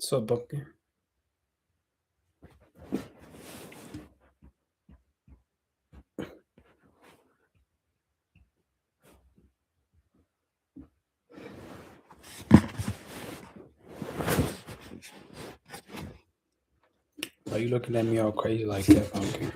So Bucky. Why you looking at me all crazy like that, Bucky?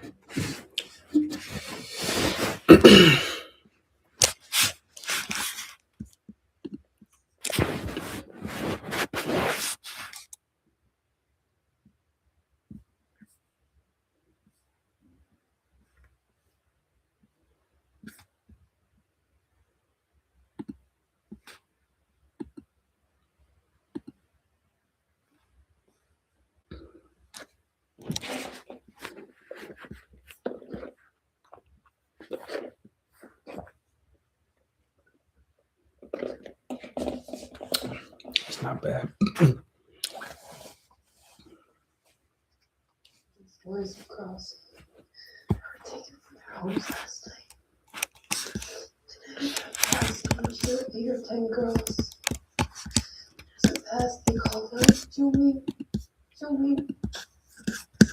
It's not bad. Boys and girls were taken from their homes last night. Today, I see 8 or 10 girls. As the past, they call them Jumi.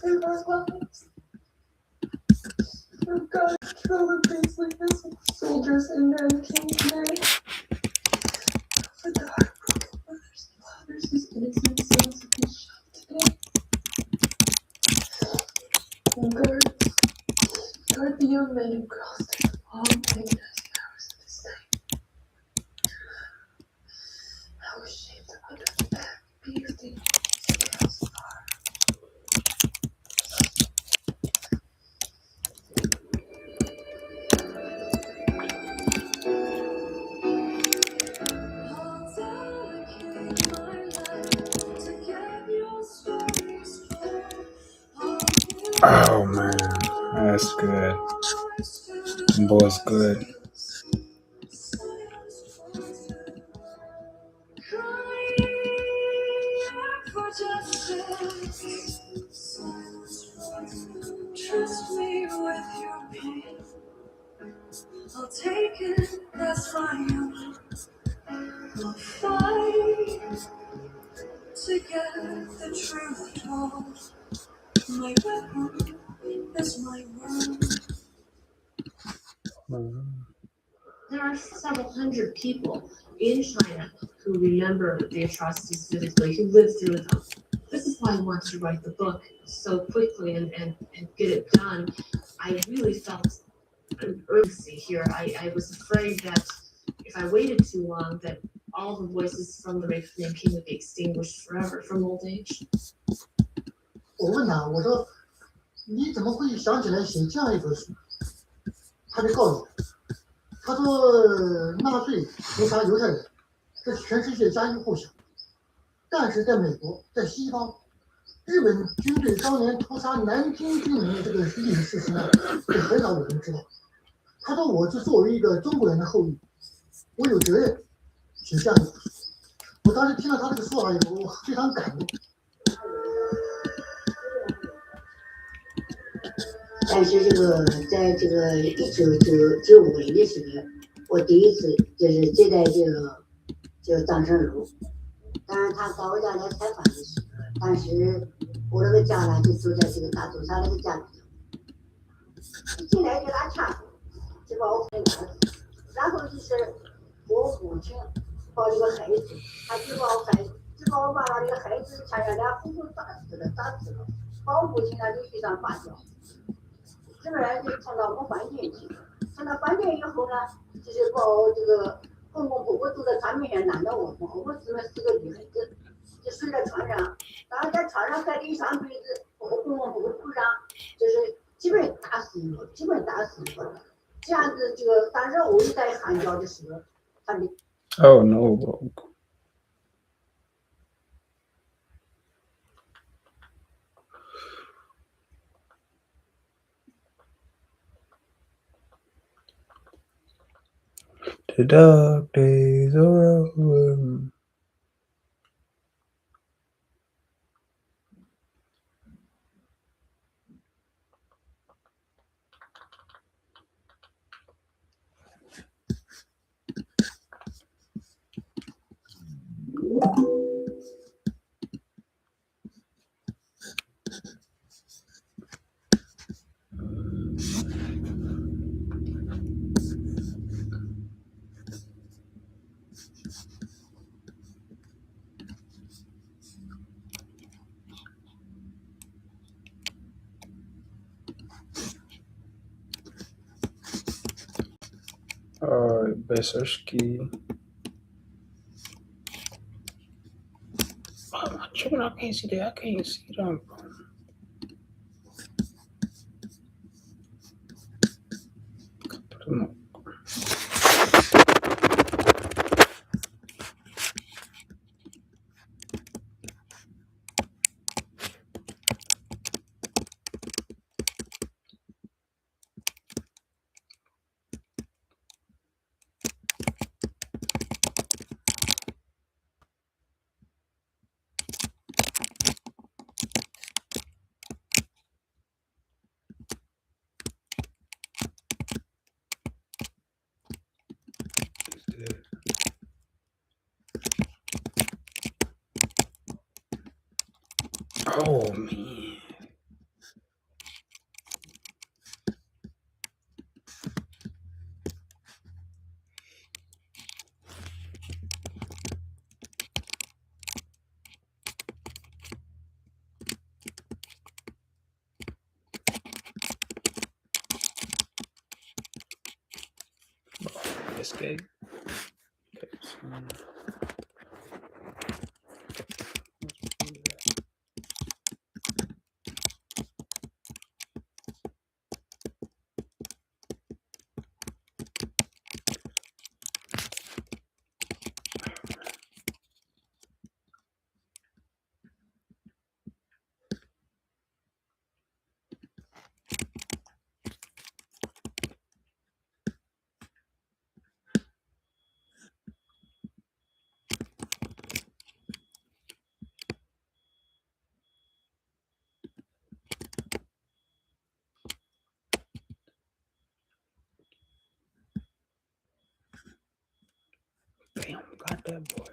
They're our lives. Oh God, kill them basically as soldiers and men came today. For the heartbroken mothers and fathers whose innocent sons have been shot today. And guard the young men and girls through the long agonizing hours of this night. How ashamed of under the back beats the details are. Oh man, that's good. Boy's good. Trust me with your pain. I'll take it, that's my own. I'll fight to get the truth told. My weapon is my word. There are several hundred people in China who remember the atrocities vividly, who lived through them. This is why I wanted to write the book so quickly and get it done. I really felt an urgency here. I was afraid that if I waited too long, that all the voices from the rape name king would be extinguished forever from old age. 我问他，我说你怎么会想起来写这样一本书？他就告诉我，他说纳粹屠杀犹太人，这是全世界家喻户晓。但是在美国，在西方，日本军队当年屠杀南京居民的这个历史事实呢，是很少有人知道。他说，我就作为一个中国人的后裔，我有责任写这样一本书。我当时听了他这个说法以后，我非常感动。但是这个在这个1995年的时候，我第一次就是接待这个张胜儒。当然他到我家来采访的时候，当时我那个家呢就住在这个大肚山那个家里头，一进来就拿枪就把我给打死，然后就是我母亲抱这个孩子，他就把我爸爸这个孩子掐下来，呼呼打死了，把我母亲呢就地上发脚。这个人就冲到我们饭店去，冲到饭店以后呢，就是把我这个公公婆婆坐在床面上拦着我们4个女孩子就睡在床上，然后在床上盖了一床被子，我公公婆婆铺上，就是基本打死我，这样子这个当时我一在喊叫的时候，他们。Oh no. The dark days are over. Best search key. Oh, am I tripping? I can't see that. I can't see them. Put them up. Oh man. Escape. Okay, damn, got that boy.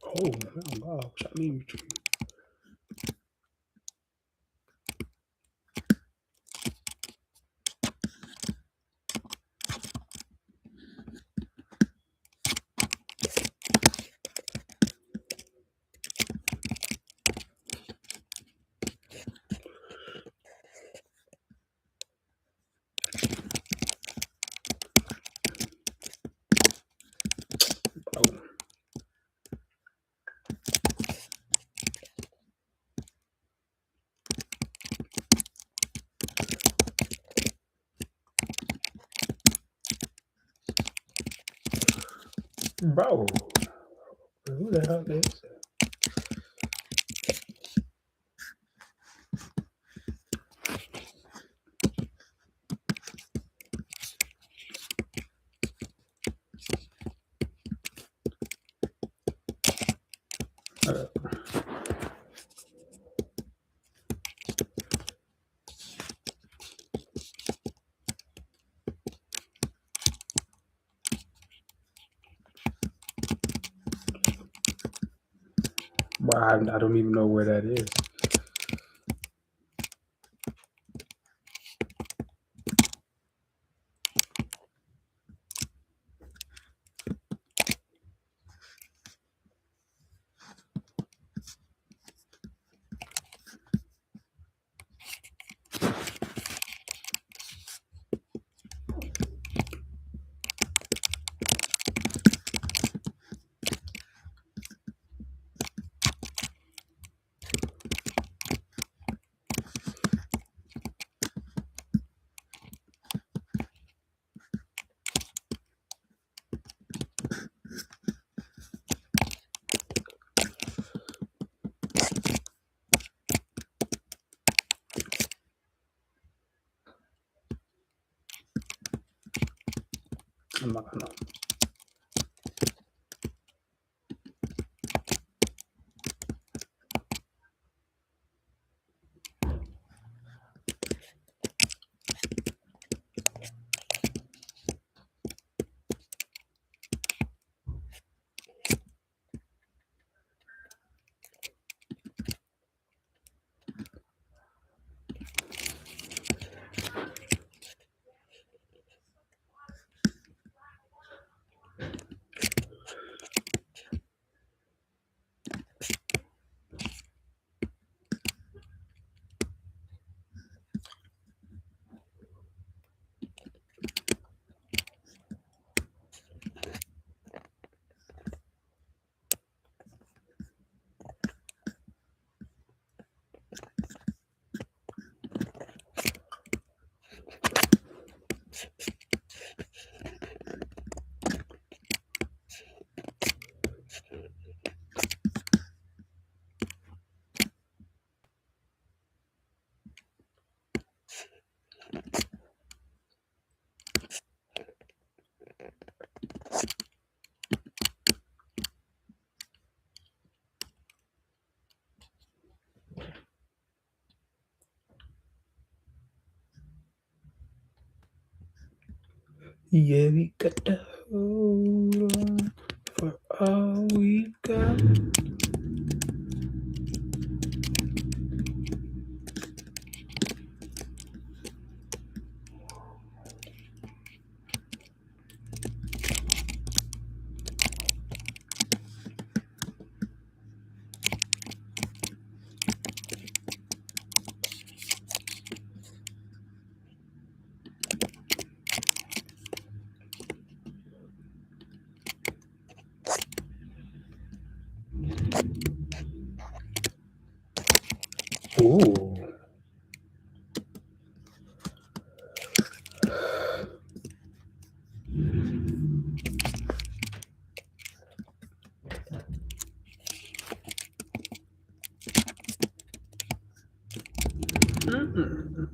Oh, wow, shot me in between. Bro, who the hell is that? Bro, I don't even know where that is. I'm not gonna. Yeah, we got to hold on for all we got. Ooh. Mm-mm.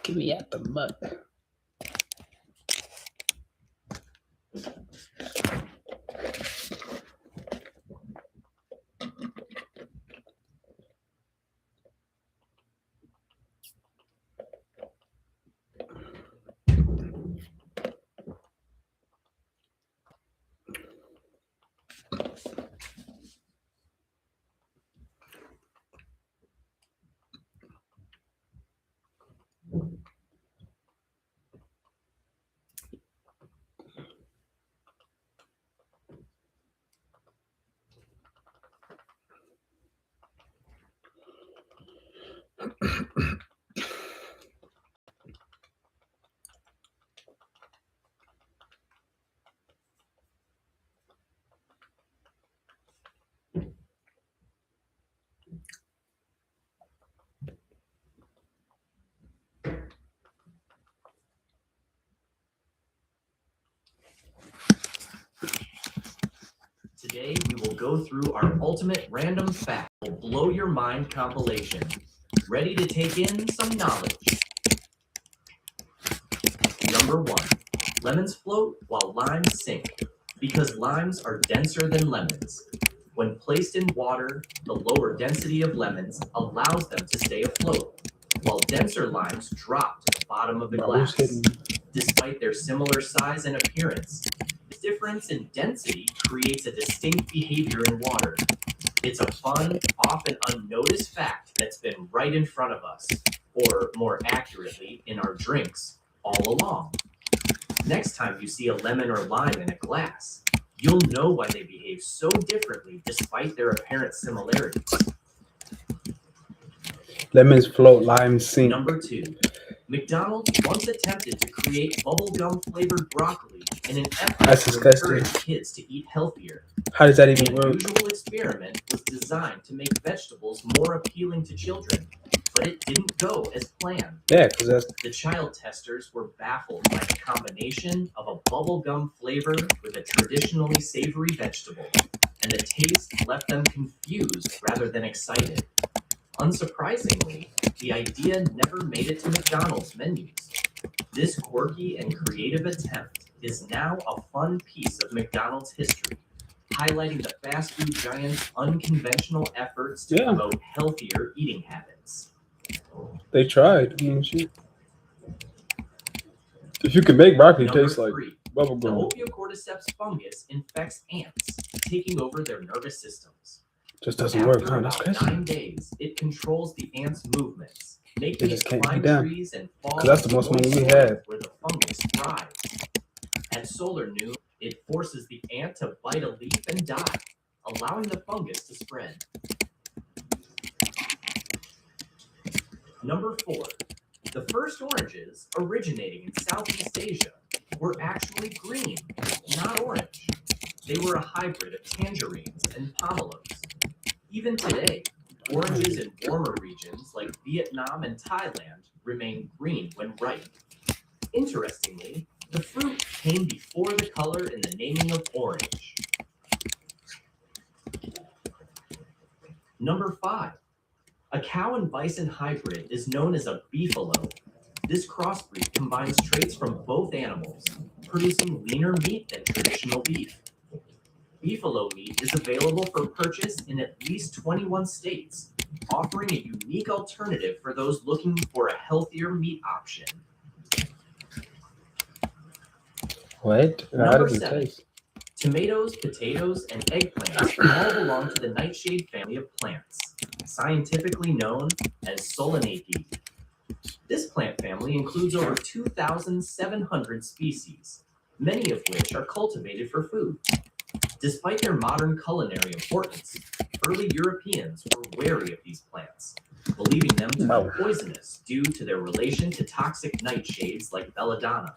Get me out the mud. Today, we will go through our ultimate random fact, will blow your mind compilation. Ready to take in some knowledge? Number 1. Lemons float while limes sink, because limes are denser than lemons. When placed in water, the lower density of lemons allows them to stay afloat, while denser limes drop to the bottom of the glass. Despite their similar size and appearance, this difference in density creates a distinct behavior in water. It's a fun, often unnoticed fact that's been right in front of us, or more accurately, in our drinks, all along. Next time you see a lemon or lime in a glass, you'll know why they behave so differently despite their apparent similarities. Lemons float, limes sink. Number 2. McDonald's once attempted to create bubblegum flavored broccoli in an effort to encourage kids to eat healthier. How does that even work? The unusual experiment was designed to make vegetables more appealing to children, but it didn't go as planned. Yeah, because that's... The child testers were baffled by the combination of a bubblegum flavor with a traditionally savory vegetable, and the taste left them confused rather than excited. Unsurprisingly, the idea never made it to McDonald's menus. This quirky and creative attempt is now a fun piece of McDonald's history, highlighting the fast food giant's unconventional efforts to promote healthier eating habits. They tried. I mean, shit. If you can make broccoli taste like bubblegum. The Ophiocordyceps fungus infects ants, taking over their nervous systems. Just doesn't work, huh? That's crazy. crazy. 9 days, it controls the ants' movements, making They just it can't climb get down. trees and fall. Because that's the most money we had. Where the fungus thrives. At solar noon, it forces the ant to bite a leaf and die, allowing the fungus to spread. Number 4. The first oranges originating in Southeast Asia were actually green, not orange. They were a hybrid of tangerines and pomelos. Even today, oranges in warmer regions like Vietnam and Thailand remain green when ripe. Interestingly, the fruit came before the color in the naming of orange. Number 5. A cow and bison hybrid is known as a beefalo. This crossbreed combines traits from both animals, producing leaner meat than traditional beef. Beefalo meat is available for purchase in at least 21 states, offering a unique alternative for those looking for a healthier meat option. What? How Number does it 7. taste? Tomatoes, potatoes, and eggplants all belong to the nightshade family of plants, scientifically known as Solanaceae. This plant family includes over 2,700 species, many of which are cultivated for food. Despite their modern culinary importance, early Europeans were wary of these plants, believing them to be poisonous due to their relation to toxic nightshades like belladonna.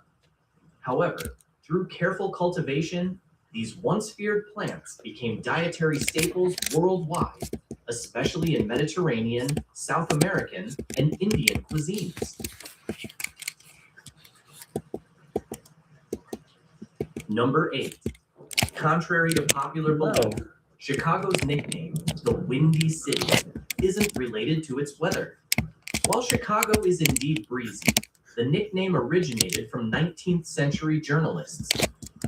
However, through careful cultivation, these once feared plants became dietary staples worldwide, especially in Mediterranean, South American, and Indian cuisines. Number 8. Contrary to popular belief, Chicago's nickname, the Windy City, isn't related to its weather. While Chicago is indeed breezy, the nickname originated from 19th century journalists.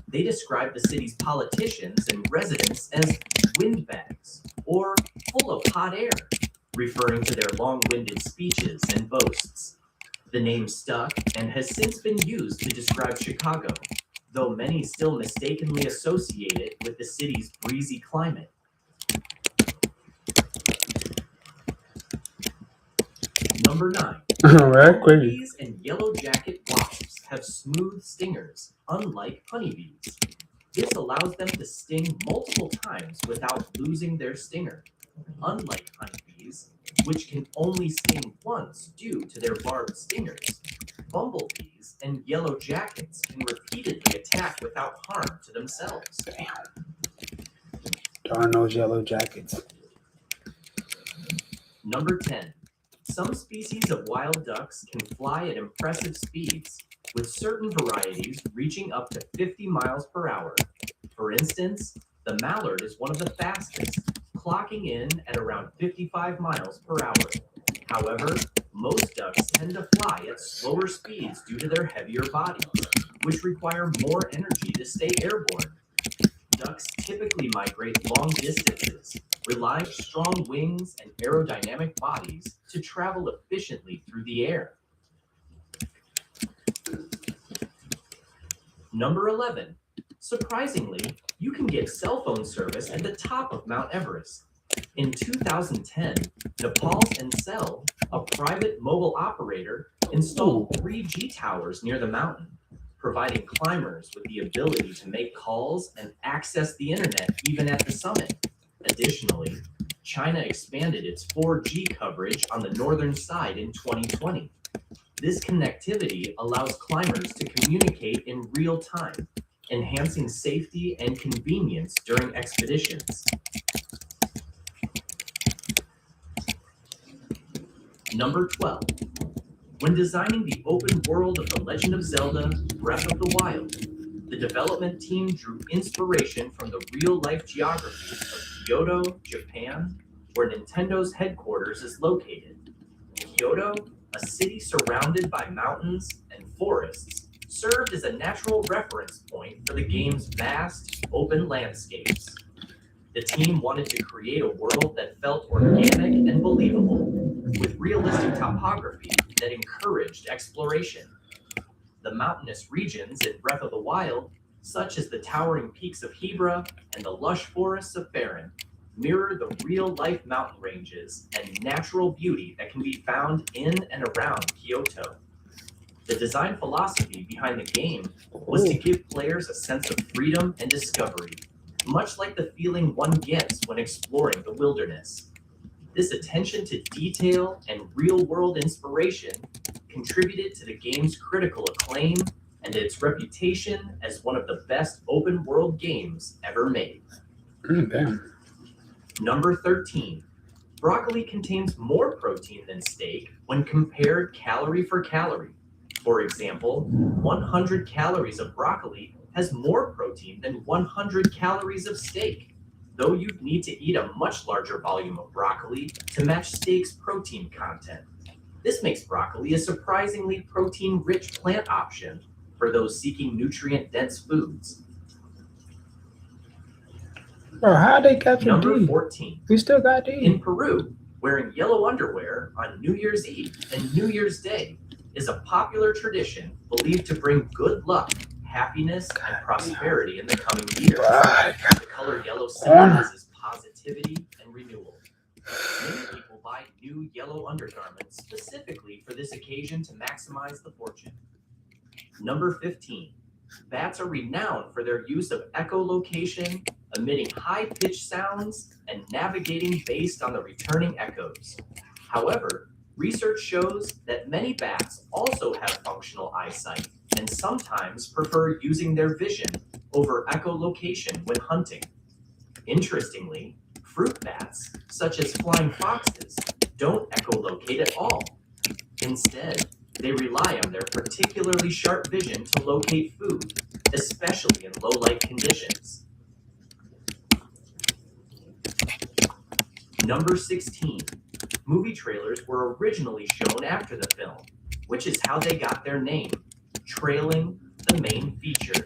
They described the city's politicians and residents as windbags, or full of hot air, referring to their long-winded speeches and boasts. The name stuck and has since been used to describe Chicago, though many still mistakenly associate it with the city's breezy climate. Number 9. Bumblebees and yellow jacket wasps have smooth stingers, unlike honeybees. This allows them to sting multiple times without losing their stinger. Unlike honeybees, which can only sting once due to their barbed stingers, bumblebees and yellow jackets can repeatedly attack without harm to themselves. Darn those yellow jackets. Number 10. Some species of wild ducks can fly at impressive speeds, with certain varieties reaching up to 50 miles per hour. For instance, the mallard is one of the fastest, clocking in at around 55 miles per hour. However, most ducks tend to fly at slower speeds due to their heavier bodies, which require more energy to stay airborne. Ducks typically migrate long distances, relying on strong wings and aerodynamic bodies to travel efficiently through the air. Number 11. Surprisingly, you can get cell phone service at the top of Mount Everest. In 2010, Nepal's Encell, a private mobile operator, installed 3G towers near the mountain, providing climbers with the ability to make calls and access the internet even at the summit. Additionally, China expanded its 4G coverage on the northern side in 2020. This connectivity allows climbers to communicate in real time, enhancing safety and convenience during expeditions. Number 12. When designing the open world of The Legend of Zelda: Breath of the Wild, the development team drew inspiration from the real-life geography of Kyoto, Japan, where Nintendo's headquarters is located. Kyoto, a city surrounded by mountains and forests, served as a natural reference point for the game's vast, open landscapes. The team wanted to create a world that felt organic and believable, with realistic topography that encouraged exploration. The mountainous regions in Breath of the Wild, such as the towering peaks of Hebra and the lush forests of Faron, mirror the real-life mountain ranges and natural beauty that can be found in and around Kyoto. The design philosophy behind the game was to give players a sense of freedom and discovery, much like the feeling one gets when exploring the wilderness. This attention to detail and real-world inspiration contributed to the game's critical acclaim and its reputation as one of the best open-world games ever made. Damn. Number 13. Broccoli contains more protein than steak when compared calorie for calorie. For example, 100 calories of broccoli has more protein than 100 calories of steak, though you'd need to eat a much larger volume of broccoli to match steak's protein content. This makes broccoli a surprisingly protein-rich plant option for those seeking nutrient-dense foods. Bro, how they capture Number D? 14. We still got D. In Peru, wearing yellow underwear on New Year's Eve and New Year's Day is a popular tradition believed to bring good luck, happiness, and prosperity in the coming year. The color yellow symbolizes positivity and renewal. Many people buy new yellow undergarments specifically for this occasion to maximize the fortune. Number 15. Bats are renowned for their use of echolocation, emitting high-pitched sounds and navigating based on the returning echoes. However, research shows that many bats also have functional eyesight and sometimes prefer using their vision over echolocation when hunting. Interestingly, fruit bats, such as flying foxes, don't echolocate at all. Instead, they rely on their particularly sharp vision to locate food, especially in low-light conditions. Number 16. Movie trailers were originally shown after the film, which is how they got their name, trailing the main feature.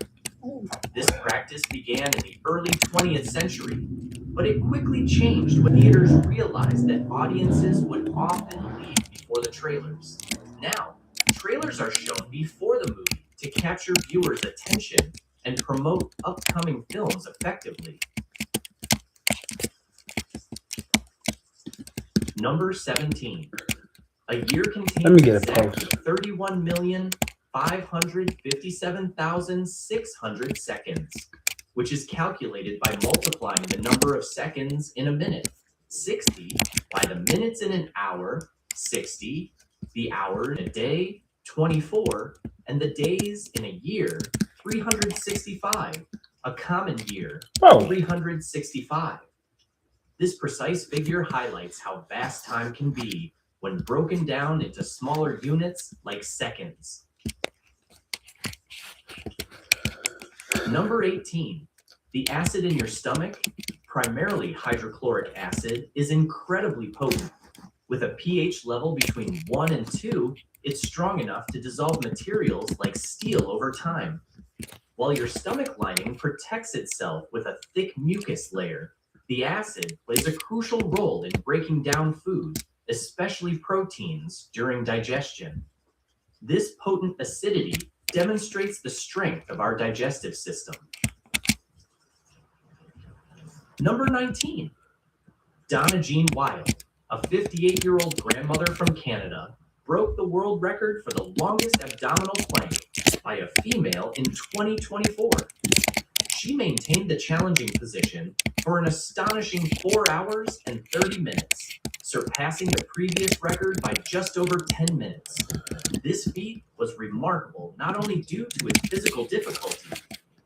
This practice began in the early 20th century, but it quickly changed when theaters realized that audiences would often leave before the trailers. Now, trailers are shown before the movie to capture viewers' attention and promote upcoming films effectively. Number 17. A year contains exactly 31,557,600 seconds, which is calculated by multiplying the number of seconds in a minute, 60, by the minutes in an hour, 60, the hour in a day, 24, and the days in a year, 365, a common year, 365. This precise figure highlights how vast time can be when broken down into smaller units like seconds. Number 18. The acid in your stomach, primarily hydrochloric acid, is incredibly potent. With a pH level between 1 and 2, it's strong enough to dissolve materials like steel over time. While your stomach lining protects itself with a thick mucus layer, the acid plays a crucial role in breaking down food, especially proteins, during digestion. This potent acidity demonstrates the strength of our digestive system. Number 19. Donna Jean Wild, a 58-year-old grandmother from Canada, broke the world record for the longest abdominal plank by a female in 2024. She maintained the challenging position for an astonishing 4 hours and 30 minutes, surpassing the previous record by just over 10 minutes. This feat was remarkable not only due to its physical difficulty,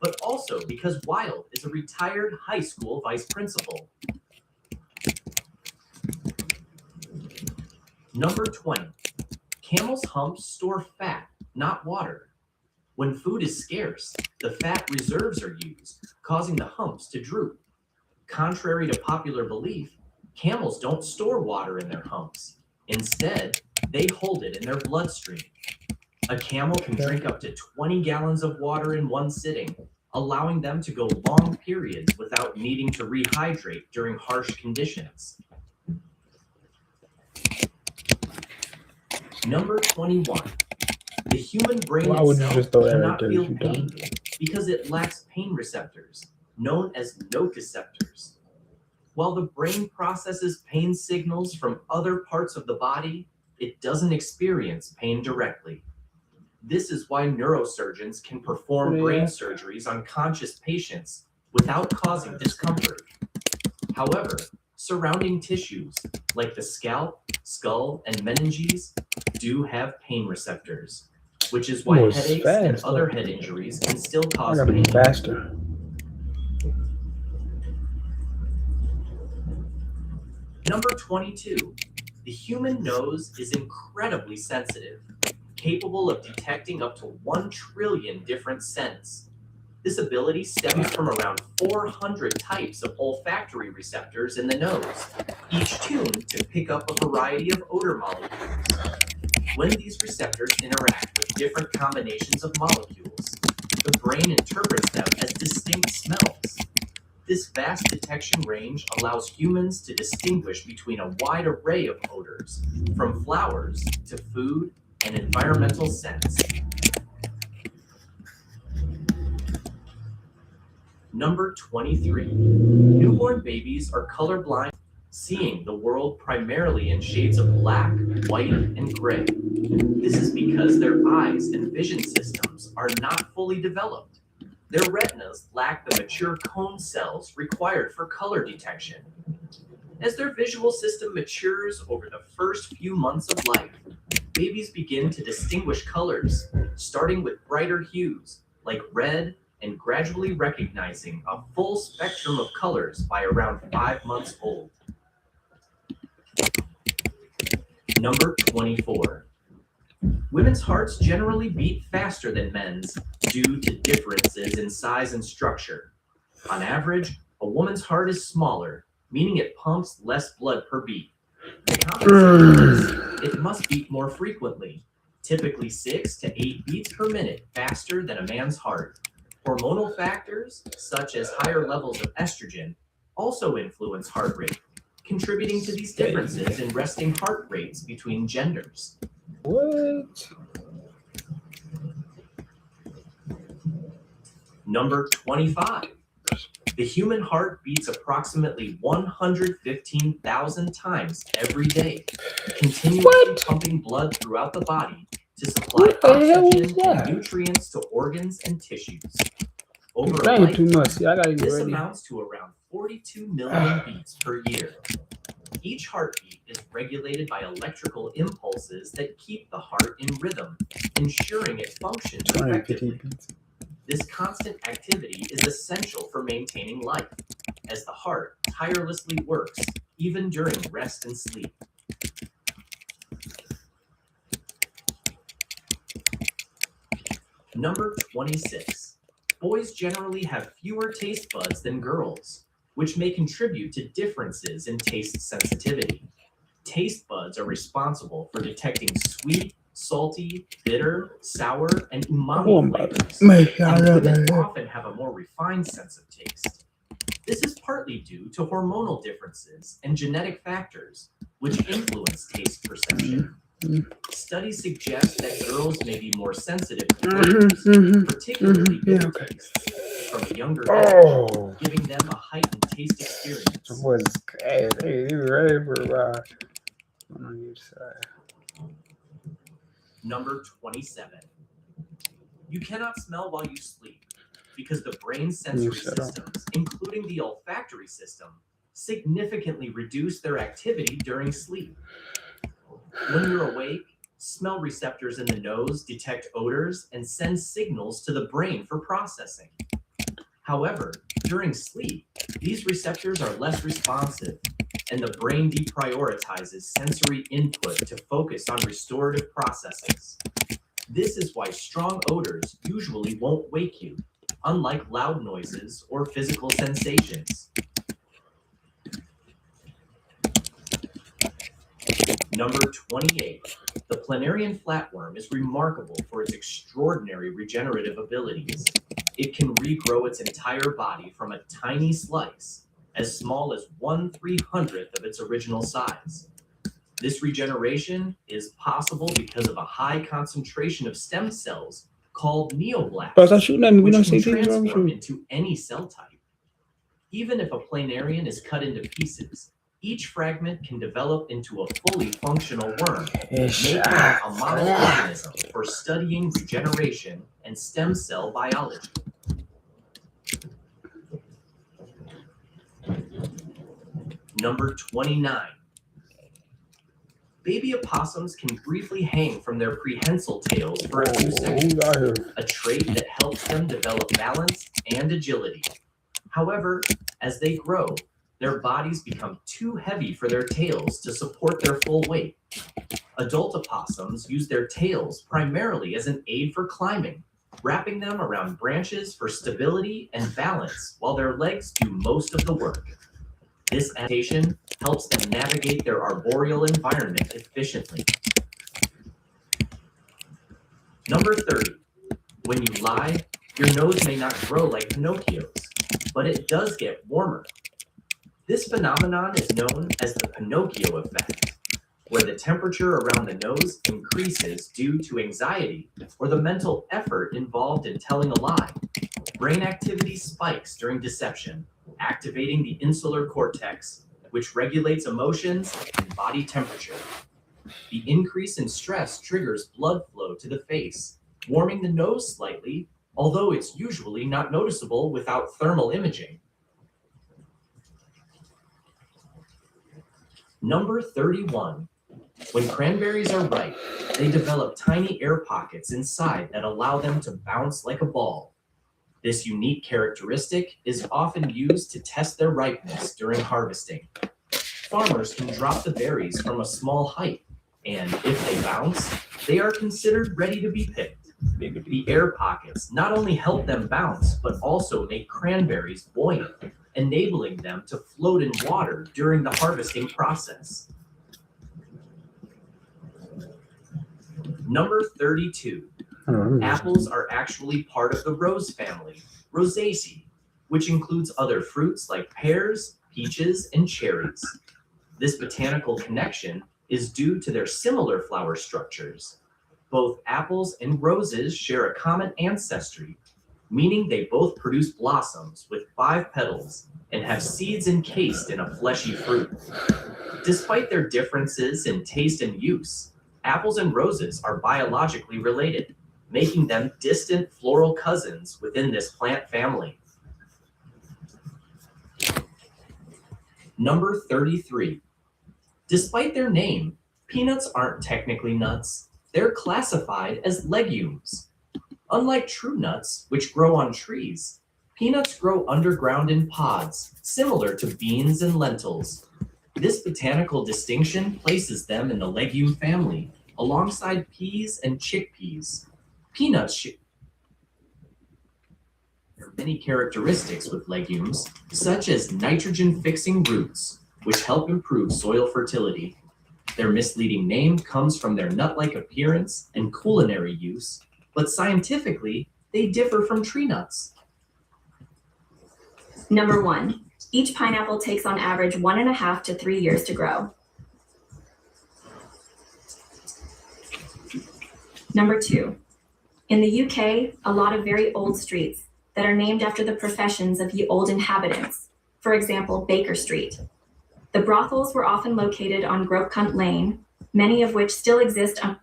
but also because Wild is a retired high school vice principal. Number 20. Camels' humps store fat, not water. When food is scarce, the fat reserves are used, causing the humps to droop. Contrary to popular belief, camels don't store water in their humps. Instead, they hold it in their bloodstream. A camel can drink up to 20 gallons of water in one sitting, allowing them to go long periods without needing to rehydrate during harsh conditions. Number 21. The human brain itself cannot feel pain because it lacks pain receptors, known as nociceptors. While the brain processes pain signals from other parts of the body, it doesn't experience pain directly. This is why neurosurgeons can perform brain surgeries on conscious patients without causing discomfort. However, surrounding tissues, like the scalp, skull, and meninges, do have pain receptors, which is why headaches and other head injuries can still cause pain. Faster. Number 22. The human nose is incredibly sensitive. capable of detecting up to 1 trillion different scents. This ability stems from around 400 types of olfactory receptors in the nose, each tuned to pick up a variety of odor molecules. When these receptors interact with different combinations of molecules, the brain interprets them as distinct smells. This vast detection range allows humans to distinguish between a wide array of odors, from flowers to food and environmental scents. Number 23. Newborn babies are colorblind, seeing the world primarily in shades of black, white, and gray. This is because their eyes and vision systems are not fully developed. Their retinas lack the mature cone cells required for color detection. As their visual system matures over the first few months of life, babies begin to distinguish colors, starting with brighter hues like red and gradually recognizing a full spectrum of colors by around 5 months old. Number 24. Women's hearts generally beat faster than men's due to differences in size and structure. On average, a woman's heart is smaller, meaning it pumps less blood per beat. To compensate for this, it must beat more frequently, typically 6 to 8 beats per minute faster than a man's heart. Hormonal factors, such as higher levels of estrogen, also influence heart rate, contributing to these differences in resting heart rates between genders. What? Number 25. The human heart beats approximately 115,000 times every day, continuously pumping blood throughout the body to supply oxygen and nutrients to organs and tissues. Over a Playing too lifetime, much. See, I gotta get this ready. amounts to around 42 million beats per year. Each heartbeat is regulated by electrical impulses that keep the heart in rhythm, ensuring it functions 250 effectively. beats. This constant activity is essential for maintaining life, as the heart tirelessly works even during rest and sleep. Number 26. Boys generally have fewer taste buds than girls, which may contribute to differences in taste sensitivity. Taste buds are responsible for detecting sweet, salty, bitter, sour, and umami flavors, and women often have a more refined sense of taste. This is partly due to hormonal differences and genetic factors, which influence taste perception. Studies suggest that girls may be more sensitive to flavors, particularly bitter tastes, from a younger age, giving them a heightened taste experience. Was crazy. You ready for a ride? On each side. Number 27. You cannot smell while you sleep because the brain's sensory systems, including the olfactory system, significantly reduce their activity during sleep. When you're awake, smell receptors in the nose detect odors and send signals to the brain for processing. However, during sleep, these receptors are less responsive, and the brain deprioritizes sensory input to focus on restorative processes. This is why strong odors usually won't wake you, unlike loud noises or physical sensations. Number 28. The planarian flatworm is remarkable for its extraordinary regenerative abilities. It can regrow its entire body from a tiny slice, as small as 1/300th of its original size. This regeneration is possible because of a high concentration of stem cells called neoblasts, which can transform into any cell type. Even if a planarian is cut into pieces, each fragment can develop into a fully functional worm, making it a model organism for studying regeneration and stem cell biology. Number 29. Baby opossums can briefly hang from their prehensile tails for a few seconds, a trait that helps them develop balance and agility. However, as they grow, their bodies become too heavy for their tails to support their full weight. Adult opossums use their tails primarily as an aid for climbing, wrapping them around branches for stability and balance while their legs do most of the work. This adaptation helps them navigate their arboreal environment efficiently. Number 30. When you lie, your nose may not grow like Pinocchio's, but it does get warmer. This phenomenon is known as the Pinocchio effect, where the temperature around the nose increases due to anxiety or the mental effort involved in telling a lie. Brain activity spikes during deception, activating the insular cortex, which regulates emotions and body temperature. The increase in stress triggers blood flow to the face, warming the nose slightly, although it's usually not noticeable without thermal imaging. Number 31. When cranberries are ripe, they develop tiny air pockets inside that allow them to bounce like a ball. This unique characteristic is often used to test their ripeness during harvesting. Farmers can drop the berries from a small height, and if they bounce, they are considered ready to be picked. The air pockets not only help them bounce, but also make cranberries buoyant, enabling them to float in water during the harvesting process. Number 32. Apples are actually part of the rose family, Rosaceae, which includes other fruits like pears, peaches, and cherries. This botanical connection is due to their similar flower structures. Both apples and roses share a common ancestry, meaning they both produce blossoms with 5 petals and have seeds encased in a fleshy fruit. Despite their differences in taste and use, apples and roses are biologically related, making them distant floral cousins within this plant family. Number 33. Despite their name, peanuts aren't technically nuts. They're classified as legumes. Unlike true nuts, which grow on trees, peanuts grow underground in pods, similar to beans and lentils. This botanical distinction places them in the legume family, alongside peas and chickpeas. Peanuts share many characteristics with legumes, such as nitrogen-fixing roots, which help improve soil fertility. Their misleading name comes from their nut-like appearance and culinary use, but scientifically, they differ from tree nuts. Number 1. Each pineapple takes on average 1.5 to 3 years to grow. Number 2. In the UK, a lot of very old streets that are named after the professions of the old inhabitants, for example, Baker Street. The brothels were often located on Gropekunt Lane, many of which still exist on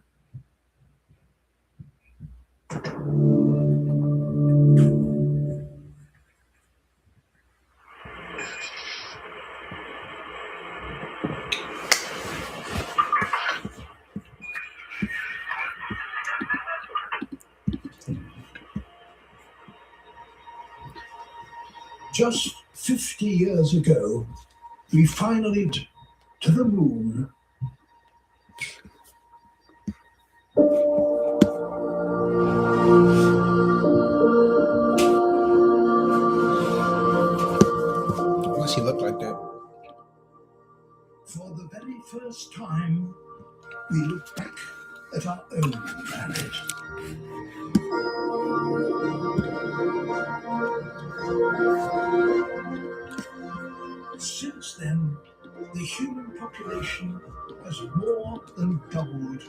Just 50 years ago, we finally to the moon. Why does he look like that? For the very first time, we look back at our own planet. Since then, the human population has more than doubled.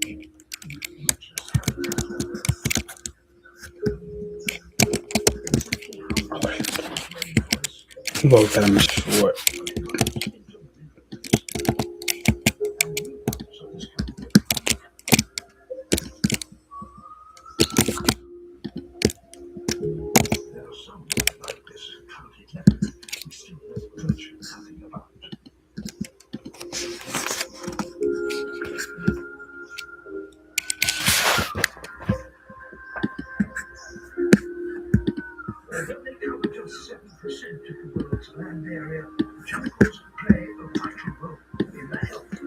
You both got them short. There are some like this counted leopard we still know virtually nothing about. Although they cover just 7% of the world's land area, chemicals play a vital role in the health of the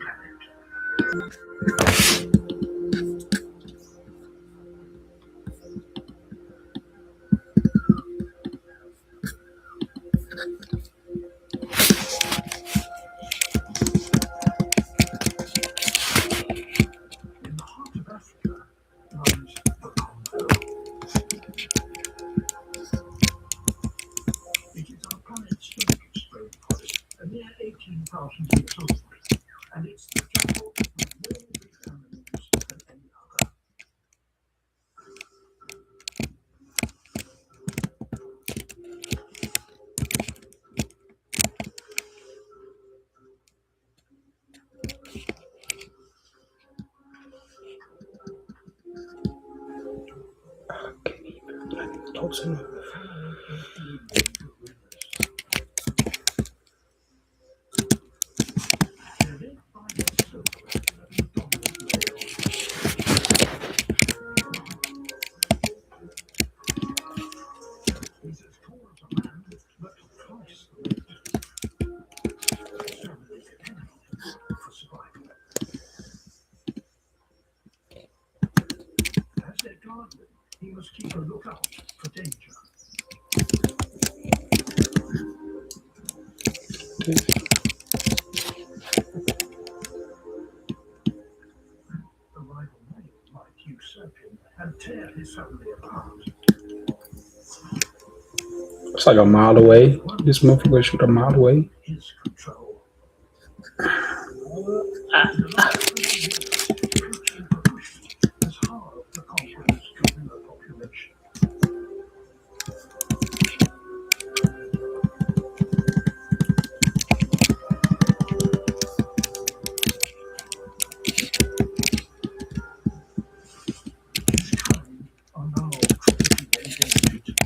planet. In the heart of Africa lies the Congo. It is our planet's largest rainforest, a mere 18,000 years old, and it's the jungle with more big animals than any other. Close enough. He's as tall as a man, but twice the weight. Certainly depending on him for survival. As their guardian, he must keep a lookout for danger. The rival male might usurp him and tear his family apart. It's like a mile away. This motherfucker shoot a mile away. His control. Has halved the Congo's gorilla population. His kind are now critically endangered.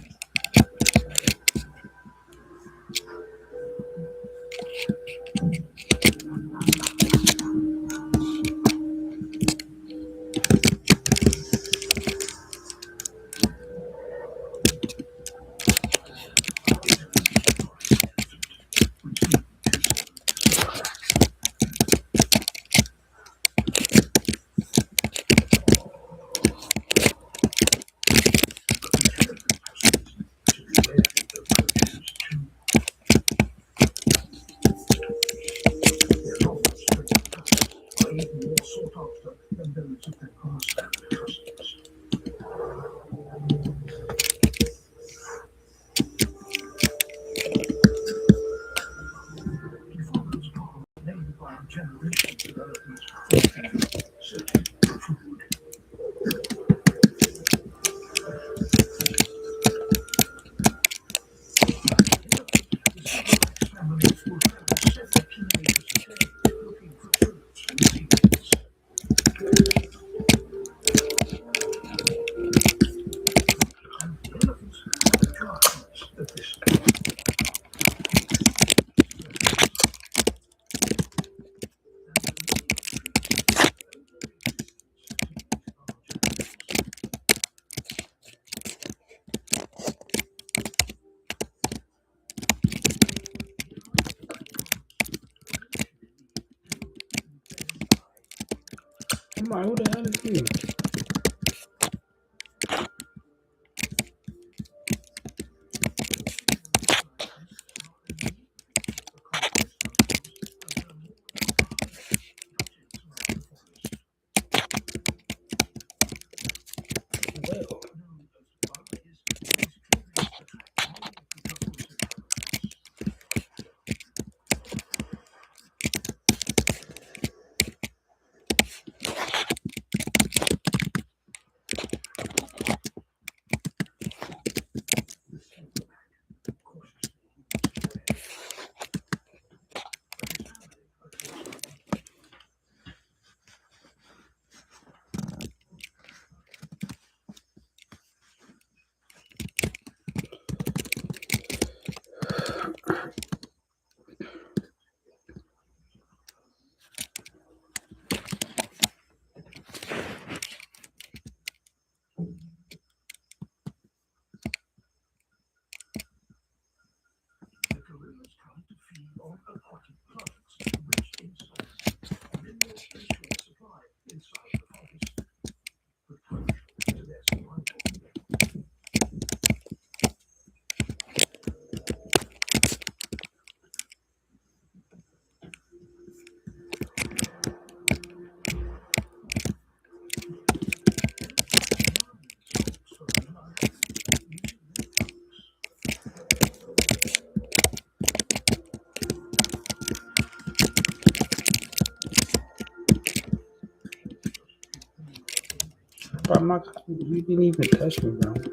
I'm like, who the hell is he? Well, Bro, you didn't even touch me, bro. The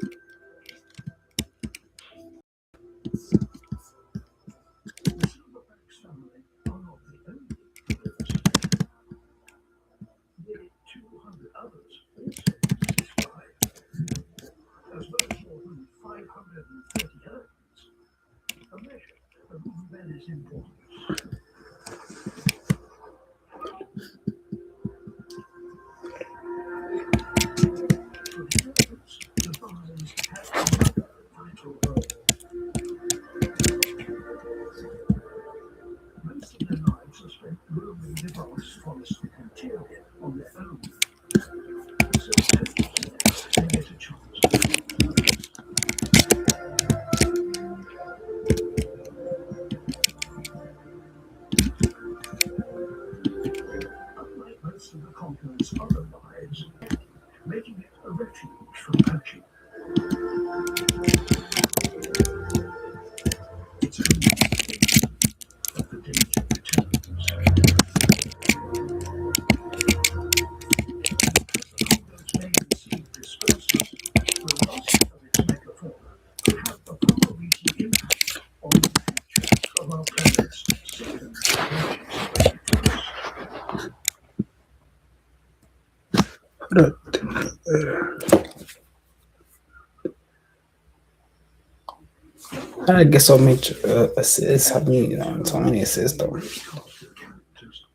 Silverbacks family are not the only birds. Nearly 200 others also describe, as well as more than 530 elements, a measure of Belly's importance. For the elephants, the vines have another vital role. Most of their lives are spent roaming the vast forest interior on their own. So it's only here they get a chance to meet others. Unlike most of the continent's other lives, making it a refuge from poaching. It's only that the danger returns. As the continent's main sea disperses, the loss of its megafauna could have a far-reaching impact on the future of our planet's second largest rainforest. I guess I'll make assists. I mean, 20 assists though. Cast of characters.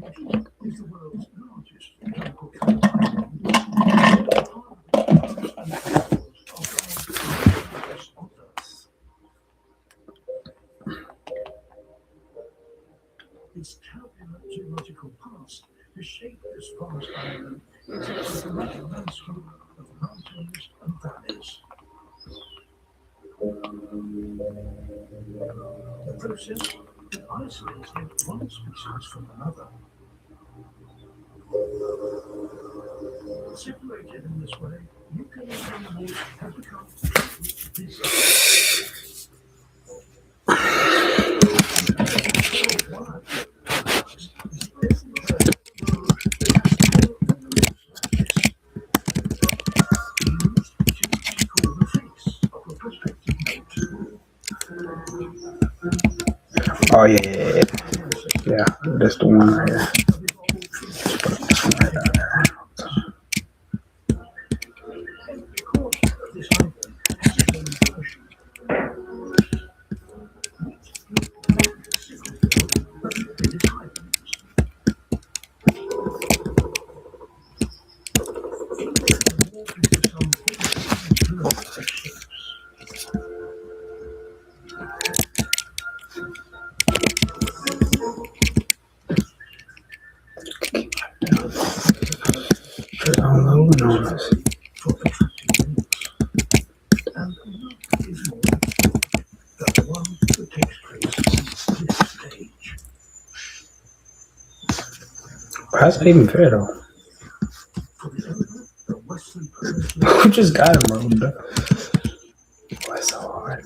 Fiji is the world's largest tropical island, on Earth. Its turbulent geological past has shaped this vast island into a rugged landscape of mountains and valleys. The process that isolated one species from another. Separated in this way, eucalypt animals have become truly Oh yeah. Yeah, that's the one right here. Unloading on us. For attracting animals. And none is more important than the one that takes place on this stage. How's that even fair though? For the elephant, the Western Peninsula. Who just got him, bro? What's so hard?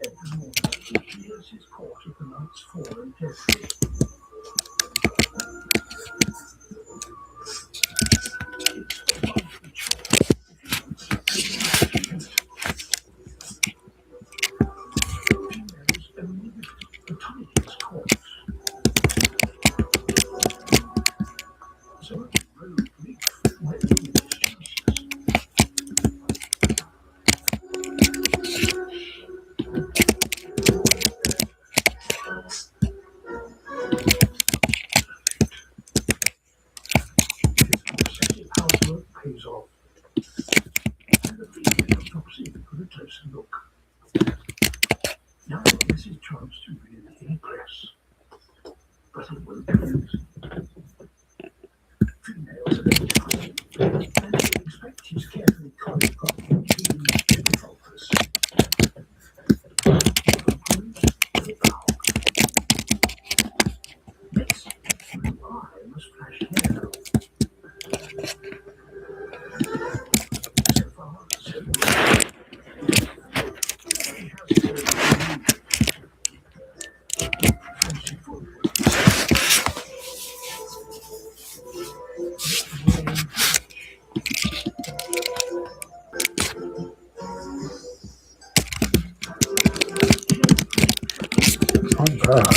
Every morning, he hears his court of the night's fall and death. It's a monthly chore if he wants to be females only visit the tiniest courts. So it's road leaf might limit his chances. Obsessive housework pays off, and the female drops in for a closer look. Now is his chance to really impress, but it won't be easy. Females are very tiny, and they expect his carefully choreographed routine to focus. The bow. Next, blue eye must flash hair. So far, so good. He has fancy footwork. Oh God.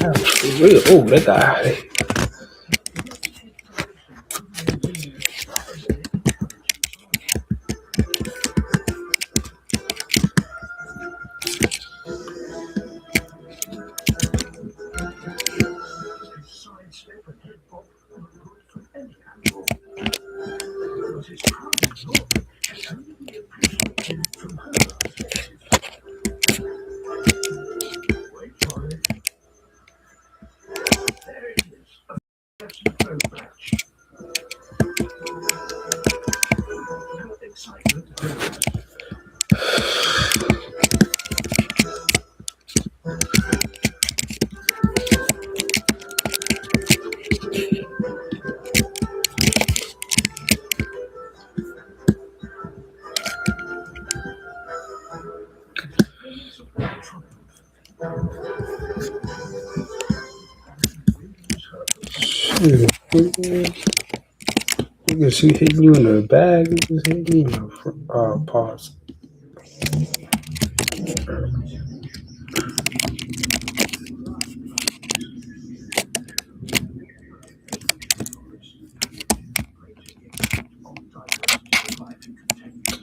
That's real. Oh, that guy. Sidestep and head bob on a good from any animal. Because his prime look can only be appreciated from her perspective. Wait for it. There it is. That's the throw batch. Her excitement grows. Feelings of great triumph. Wings her Shit. You can see hitting you in the bag. You can hit me in the paws. on diversity of life it contains.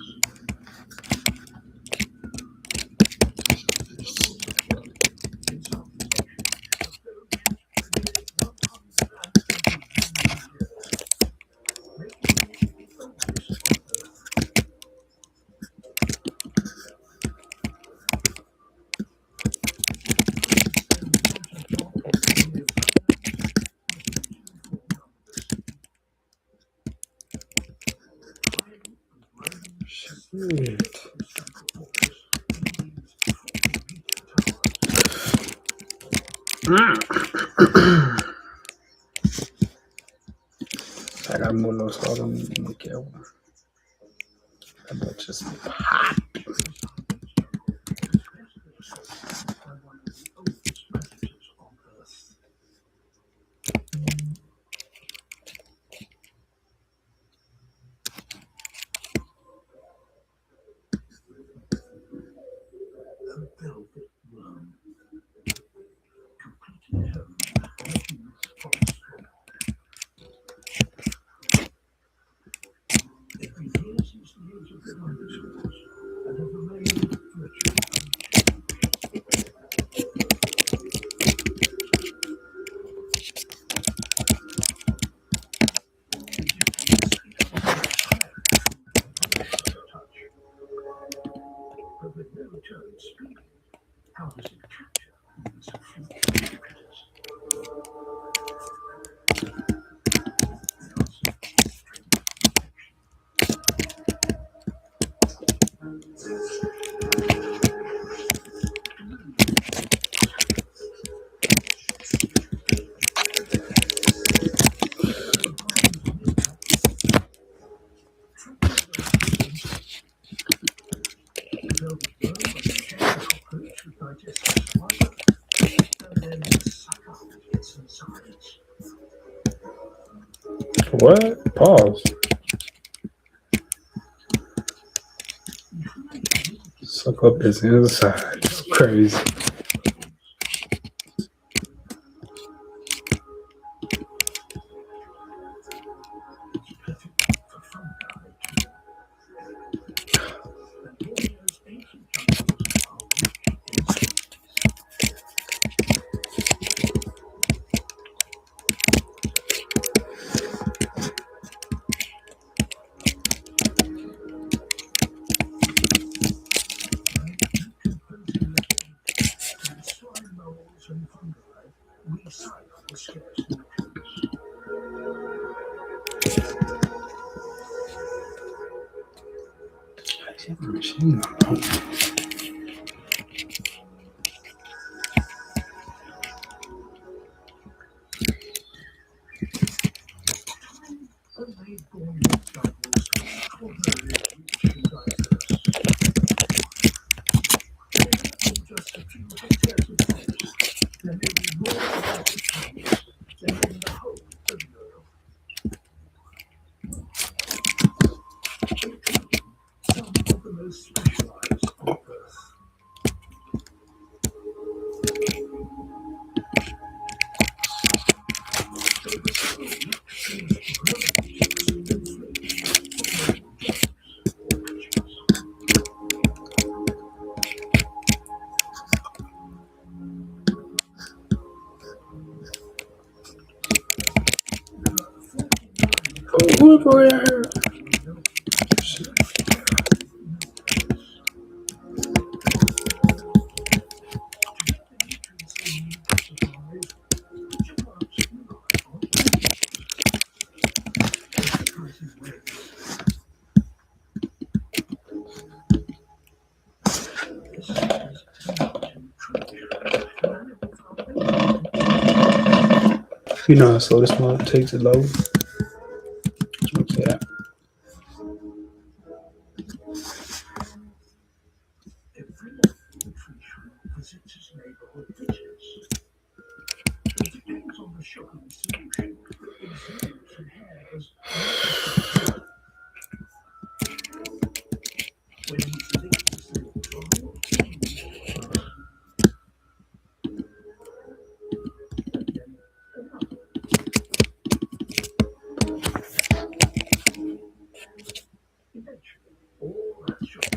Shit. Sacamos ahora un que I'm just hot. Velvet worm, completing home, making forest straw. Every year since the age of the dinosaurs, and have remained virtually unchanged. But with no turn speed, how does it capture these few critters? Velvet worm, like a careful cockroach, would digest the saliva and then suck up its insides. What? Pause. Suck up his inside. It's crazy. Perfect for fungi too. And Borneo's ancient jungles are rich in species. Composing the cage to destroy moles and fungi, recycle scarce nutrients. Machine. Homemade Borneo jungles are extraordinarily rich and diverse. In just a few hectares of forest, there may be more diverse plants than in the whole of Europe. Including some of the most specialized on Earth. Who's over there? You know how slow this one takes to load. Just want to say that. Visits his neighborhood ditches. It depends on the sugar solution. Exudes and has when he leaves the tutorial, eventually all that sugar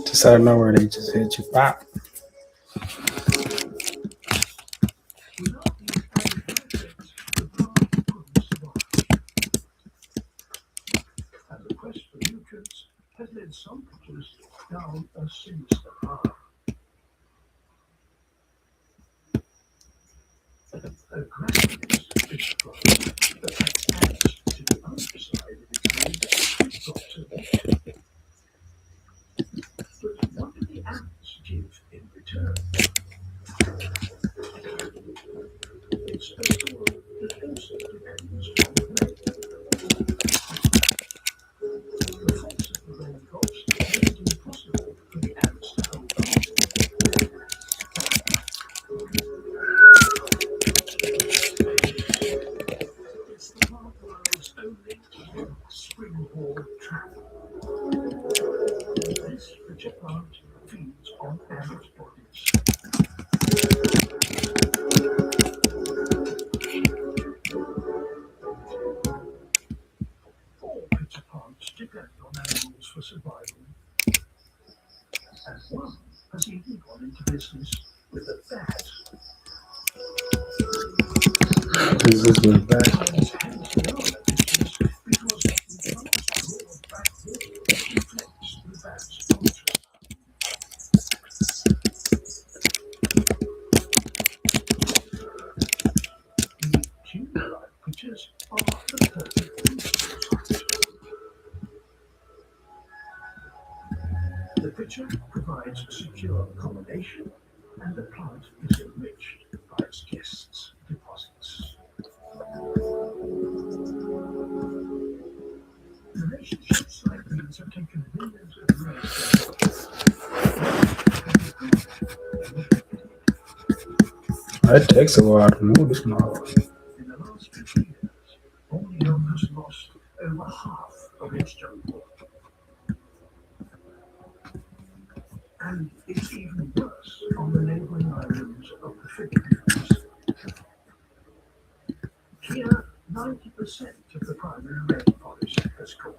Just out of nowhere, they just hit you. Pop. And the quest for nutrients has led some creatures down a sinister path. Aggressiveness is a problem that adds to the underside of its legs got to eat. But what do the ants give in return? It's a story that also depends on the rain. The force of the rainfalls makes it impossible for the ants to hold on. It's the plant world's only springboard trap. This pitcher plant feeds on ant bodies. All pitcher plants depend on animals for survival. And one has even gone into business with a bat. Is this one back? Hence the other business because the plant's broad back wall reflects the bat's ultrasound. The tuber-like creatures are the perfect food. The pitcher provides secure accommodation, and the plant is enriched by its guests' deposits. Relationships like these have taken millions of years to It takes a while to move this motherfucker. In the last 50 years, Borneo has lost over half of its jungle. And it's even worse on the neighboring islands of the Philippines. Here, 90% of the primary rainforest has gone.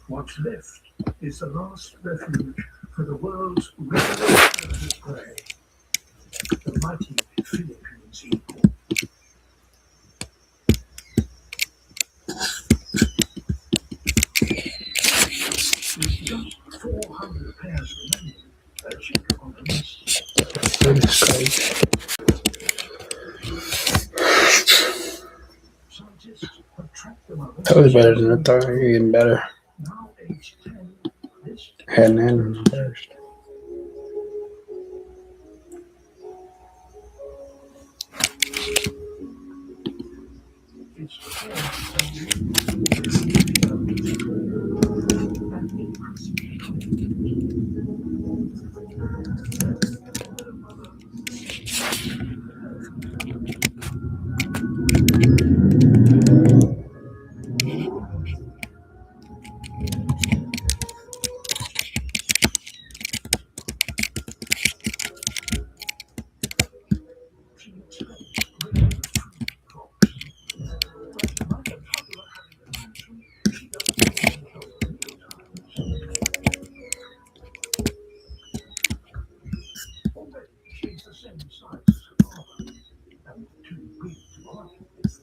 What's left is the last refuge for the world's rarest bird of prey, the mighty Philippines eagle. With just 400 pairs remaining, a chick on the nest. Goodness Christ. Scientists have tracked them over. That was better than I thought. You're getting better. Now age 10, this Had an animal first. is She's the same size as her father, and too big to argue with.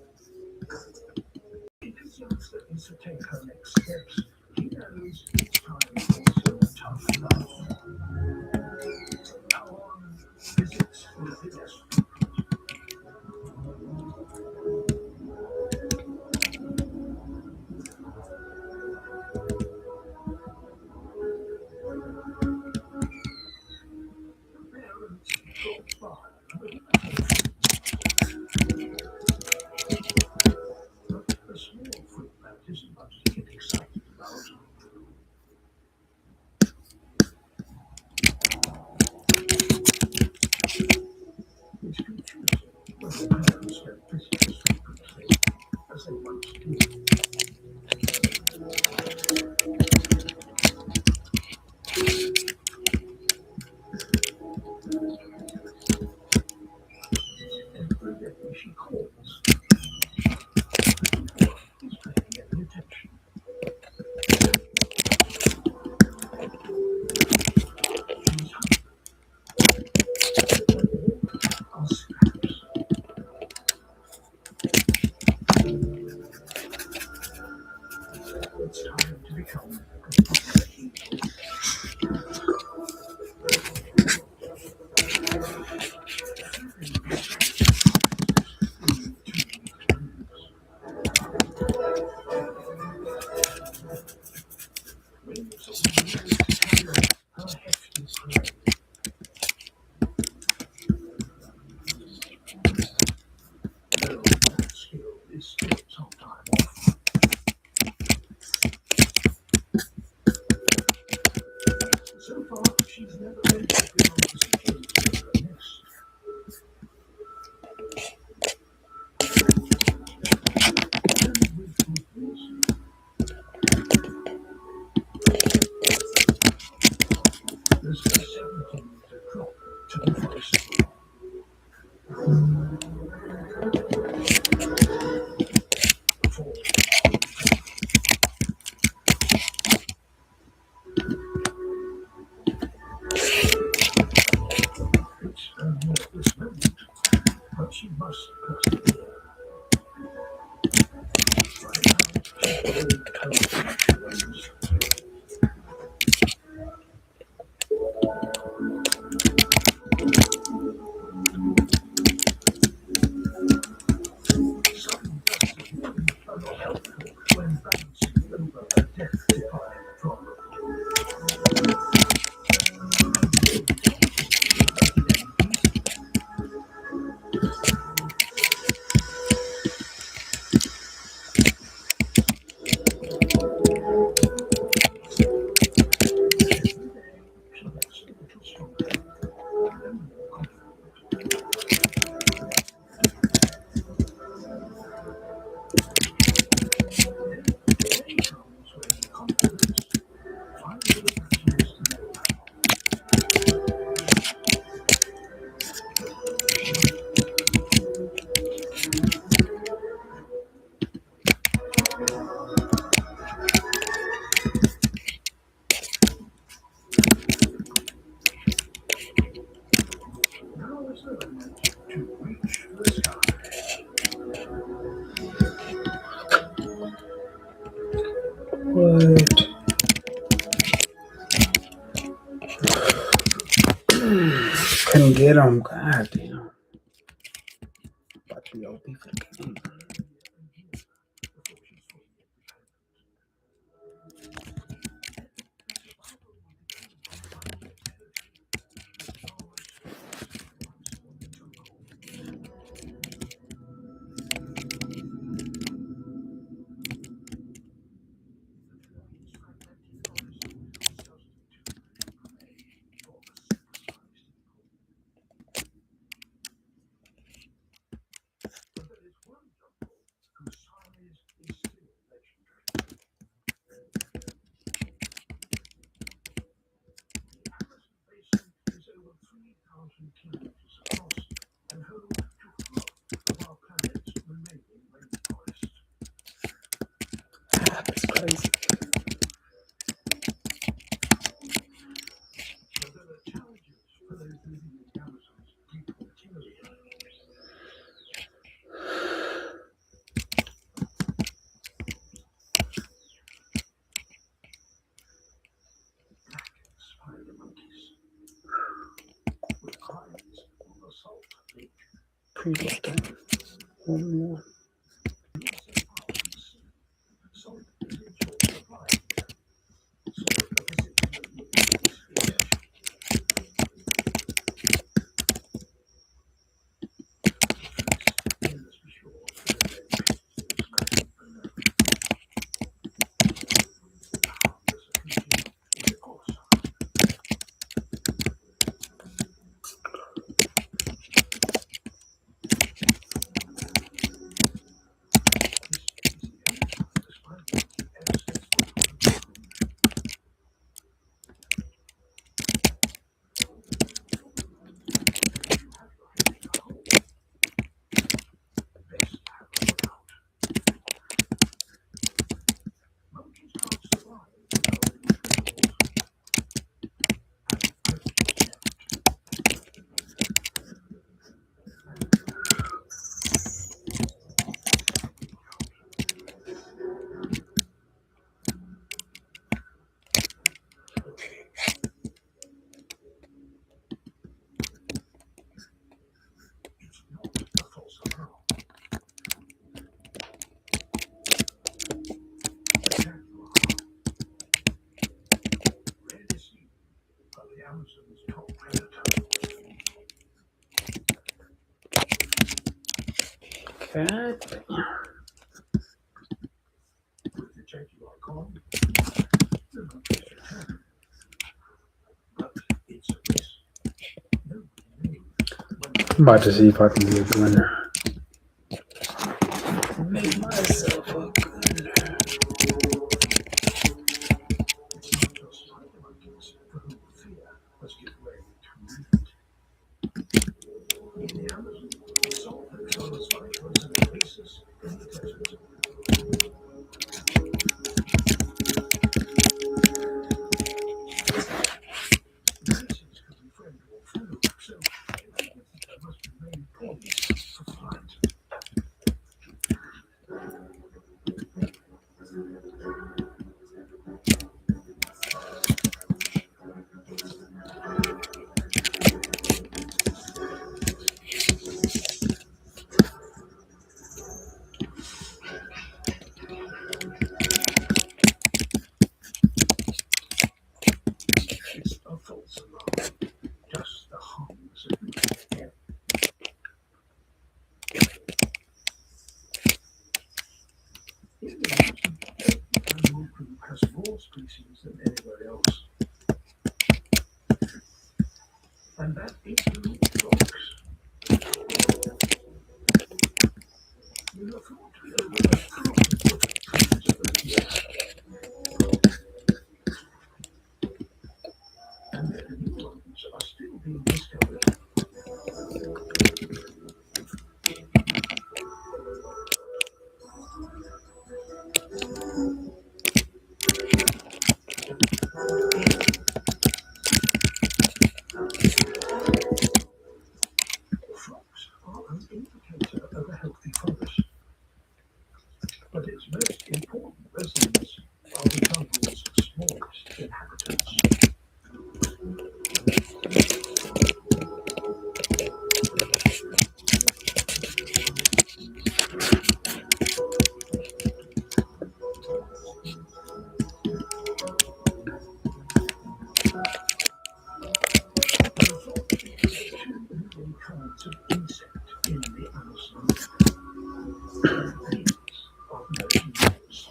She deserves that Lisa take her next steps. He knows it's time for some tough love. Now on visits with the best. Parents drop by. But a small fruit bat isn't much to get excited about. It's confusing when the parents don't visit as frequently as they once did. Every day she calls. He's paying any attention. She's hungry. I'll scraps. It's time to become completely evil. Her hefty prey. Though that skill is still some time off. So far, she's never ventured beyond the security of her nest. And with good reason. There's a 17-meter drop to the forest floor. Before it's a nervous moment, but she must persevere. Right now, she's all courage. Some gusts of wind are not helpful when bouncing over a death-defying problem. She gets a little stronger and more confident. The day comes when confidence finally matches the know-how. Now is the moment to reach the sky. What? Couldn't get him. God damn. About to be OP for the game. Kilometers across and home to half of our planet's remaining rainforest. That's crazy. But there are challenges for those living in the Amazon's Previous time. One more. Solid is in short supply. So a visit to the woods is essential. Then let's be sure that the red pit is cutting below. There's a feature in the course. It's not a false alarm. Rarely seen, but the Amazon's top predator. Cat. With the Jaguar gone, the monkeys return. But it's a risk. Nobody knows I'm about to see if I can be a blender. Make myself a blender. it's not just spider monkeys for whom fear must give way to greed. In the Amazon, salt looks on as vital as an oasis in the desert. Oases could be friend or foe, so every visitor must remain poised for flight. It's a false alarm, just the hums of the air. In the Amazon, every animal group has more species than anywhere else. And that includes frogs. You have thought to be over 1,000 different kinds of them. And the new ones are still being discovered. Frogs are an indicator of a healthy forest. But its most important residents are the jungle's smallest inhabitants. There are thought to be two living kinds of insect in the Amazon. These are known as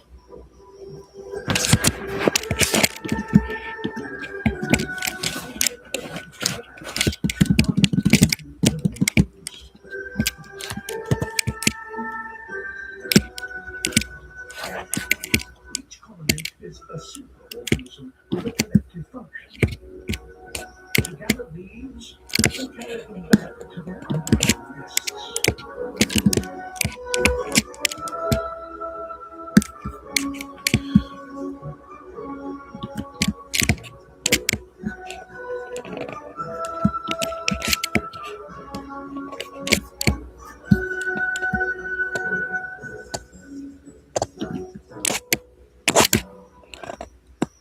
each colony is a superorganism with a collective function to gather leaves and carry them back to their underground nests.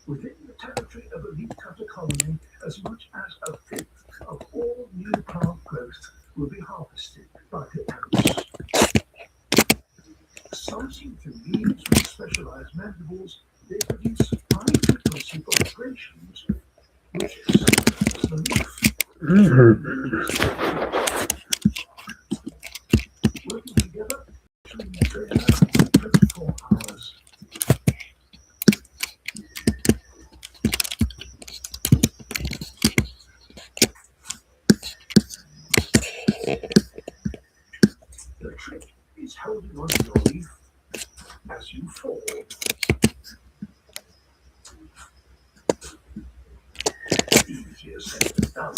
Within the territory of a leafcutter colony, as much as a fifth of all new plant growth will be harvested by the Working together between 24 hours. The trick is holding on to your leaf as you fall. Easier said than done.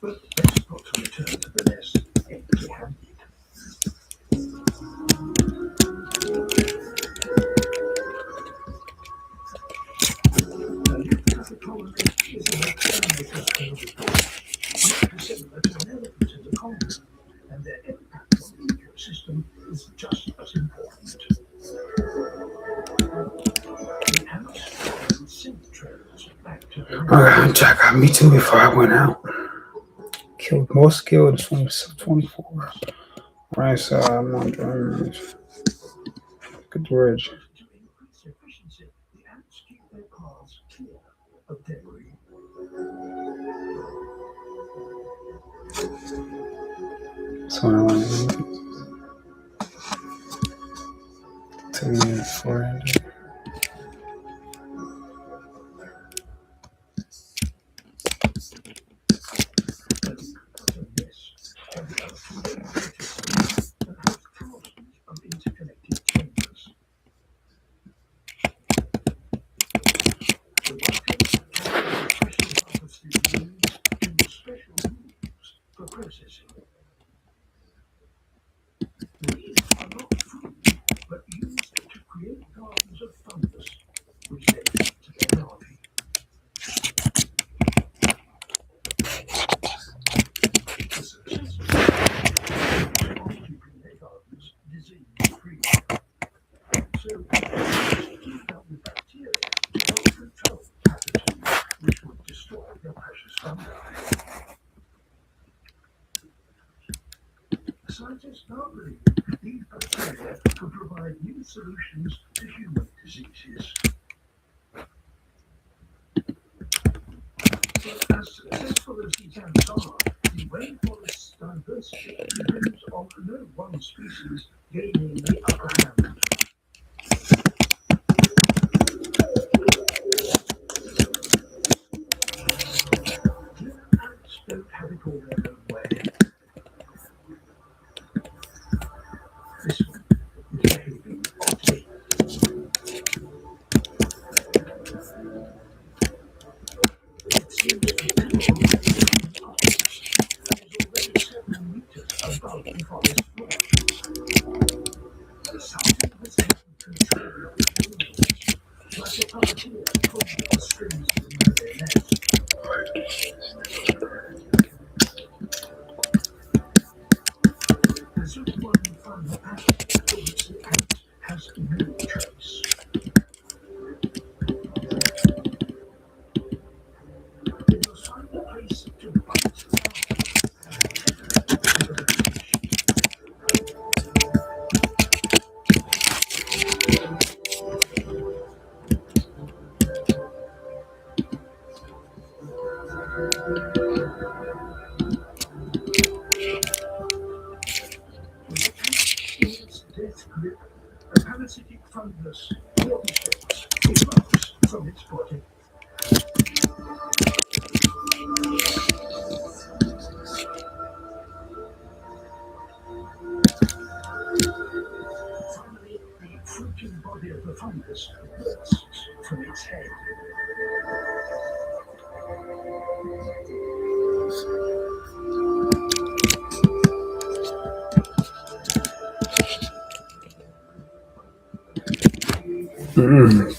But best not to return to the nest empty-handed. The leaf caterpillar is an alternative scalable plant, much similar to an elephant in the Congo, and their impact on the ecosystem is just as important. The ants and scent trails back to the nest. Jack got me too before I went out. Killed more skill this one was 24. Right side, I'm on damage. Good bridge. To increase efficiency, the ants keep their paths clear of debris. So I want to 2 minutes 400. Of this can be up to 8 meters and has thousands of interconnected chambers. The workers carry the freshly harvested leaves in special rooms for processing. The leaves are not food, but used to create gardens of fungus, which they feed to their larvae. The success of keeping their gardens disease-free. So, keep up with bacteria to help control pathogens which would destroy their precious fungi. Scientists now believe these bacteria could provide new solutions to human diseases. But as successful as these ants are, the rainforest's diversity depends on no one species gaining the upper hand. Human ants don't have it all their own way. This one is behaving oddly. It seems to be already several meters above the forest floor. Something has taken control of its movements, like a puppeteer pulling the strings of a marionette. The superwoman found the path for which the ant has no choice. They must find a place to bite down and tether it to the branch. With the ant in its death grip, a parasitic fungus orchestrates erupts from its body. Finally, the fruiting body of the fungus bursts from its head.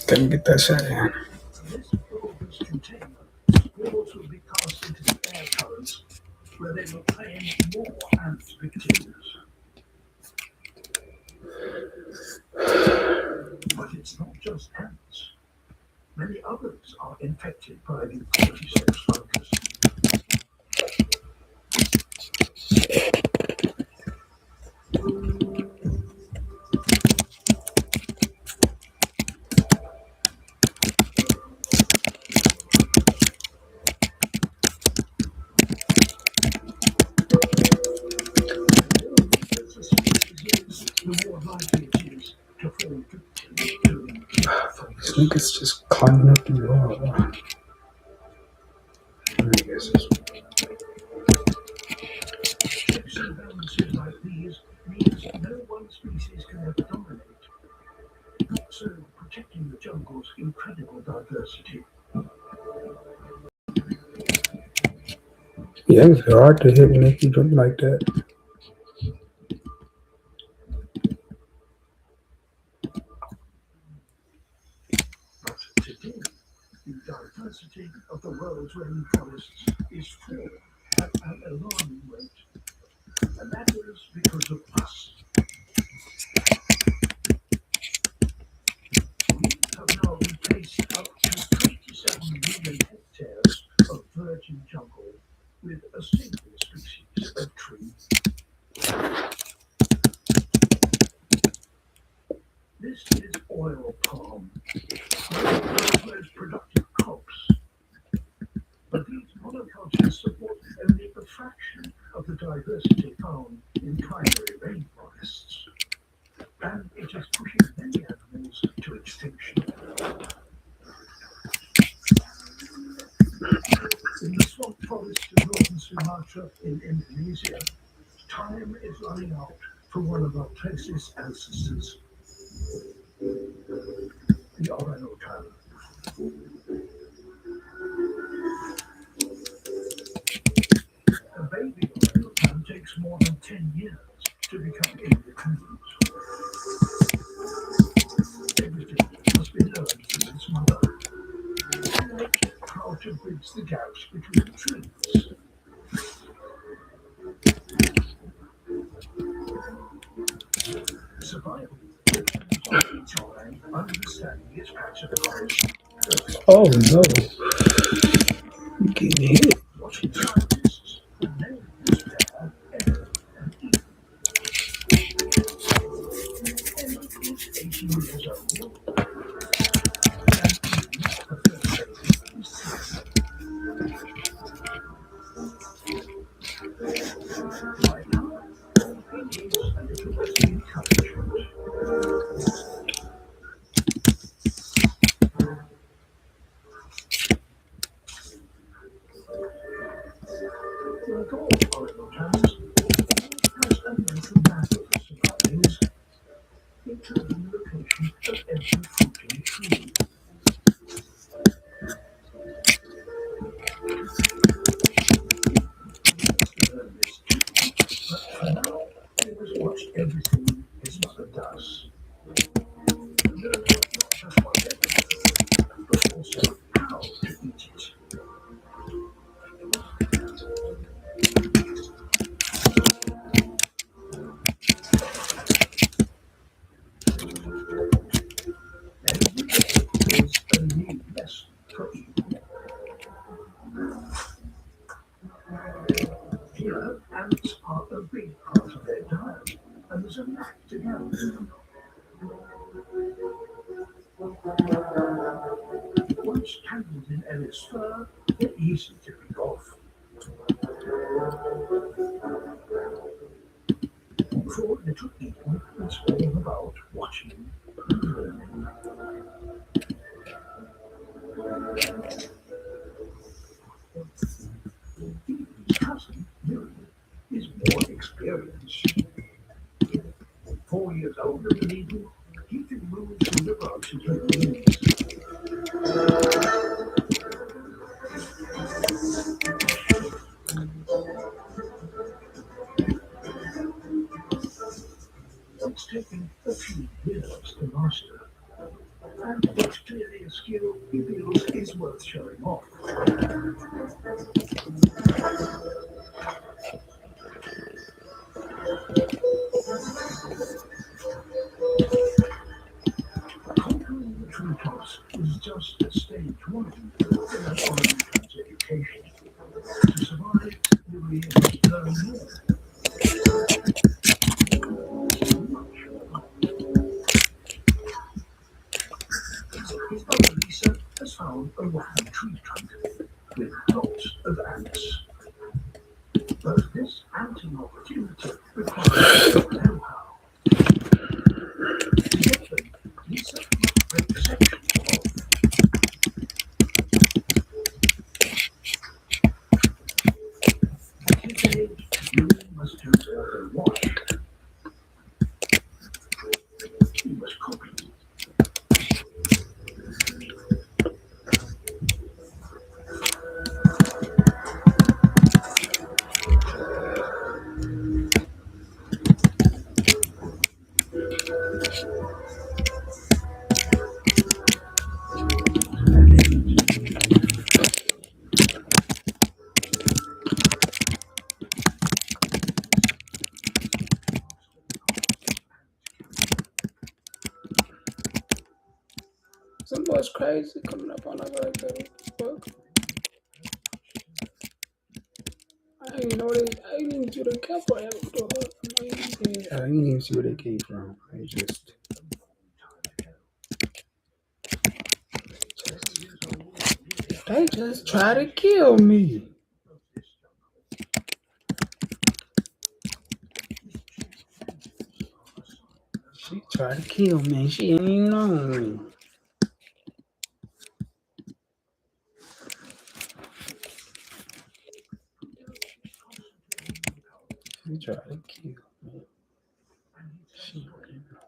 Didn't get that shot in. This bulbous container, spores will be cast into the air currents, where they will claim more ant victims. But it's not just ants. Many others are infected by the cordyceps fungus. likely it is to fall victim to These fungus. niggas just climbing up the wall. I guess it's Checks and balances like these means no one species can ever dominate. So protecting the jungle's incredible diversity. yeah, it's hard to hit when they keep jumping like that. But today, the diversity of the world's rainforests is falling at an alarming rate. And that is because of us. We have now replaced up to 27 million hectares of virgin jungle with a single species of tree. This is oil palm, one of the world's most productive crops. But these monocultures support only a fraction of the diversity found in primary rainforests. And it is pushing many animals to extinction. In the swamp forest of northern Sumatra in Indonesia, time is running out for one of our closest ancestors, the orangutan. A baby orangutan takes more than 10 years to become independent. Everything must be learned from its mother. Like how to bridge the gaps between trees. Survival depends on each orang understanding its patch of forest. Oh no. You getting hit. Watching scientists who name this pair Emmett and Eve. Emmett is 18 years old, and Eve, her first baby, is 6. Right now, all he needs a little bit of encouragement. Like all orangutans, has a mental map of the surroundings, including the location of every fruiting tree. Learn this too, but for now, he must watch everything his mother does. Learn not just what they do, but also how to eat it. Every day is a new lesson for Eve. Here, ants are a big part of their diet, and there's a knack to gathering them. Once tangled in Ellie's fur, they're easy to pick off. For little Eden, it's all about watching and learning. Eden's cousin, Miriam, is more experienced. 4 years older than Eden, he can move through the branches with ease. It's taken a few years to master, and it's clearly a skill he feels is worth showing off. Conquering the treetops is just stage 1 in an orangutan's education. To survive, you really have to learn more. His mother Lisa has found a rotten tree trunk with lots of ants. But this anting opportunity requires know-how. You must do all they want. You must copy. Somebody's crazy coming up on us like that. Fuck. I didn't even know I didn't even see where they came from. I didn't even see where they came from. They just try to kill me. She tried to kill me. She ain't even known me. She tried to kill me. She ain't know.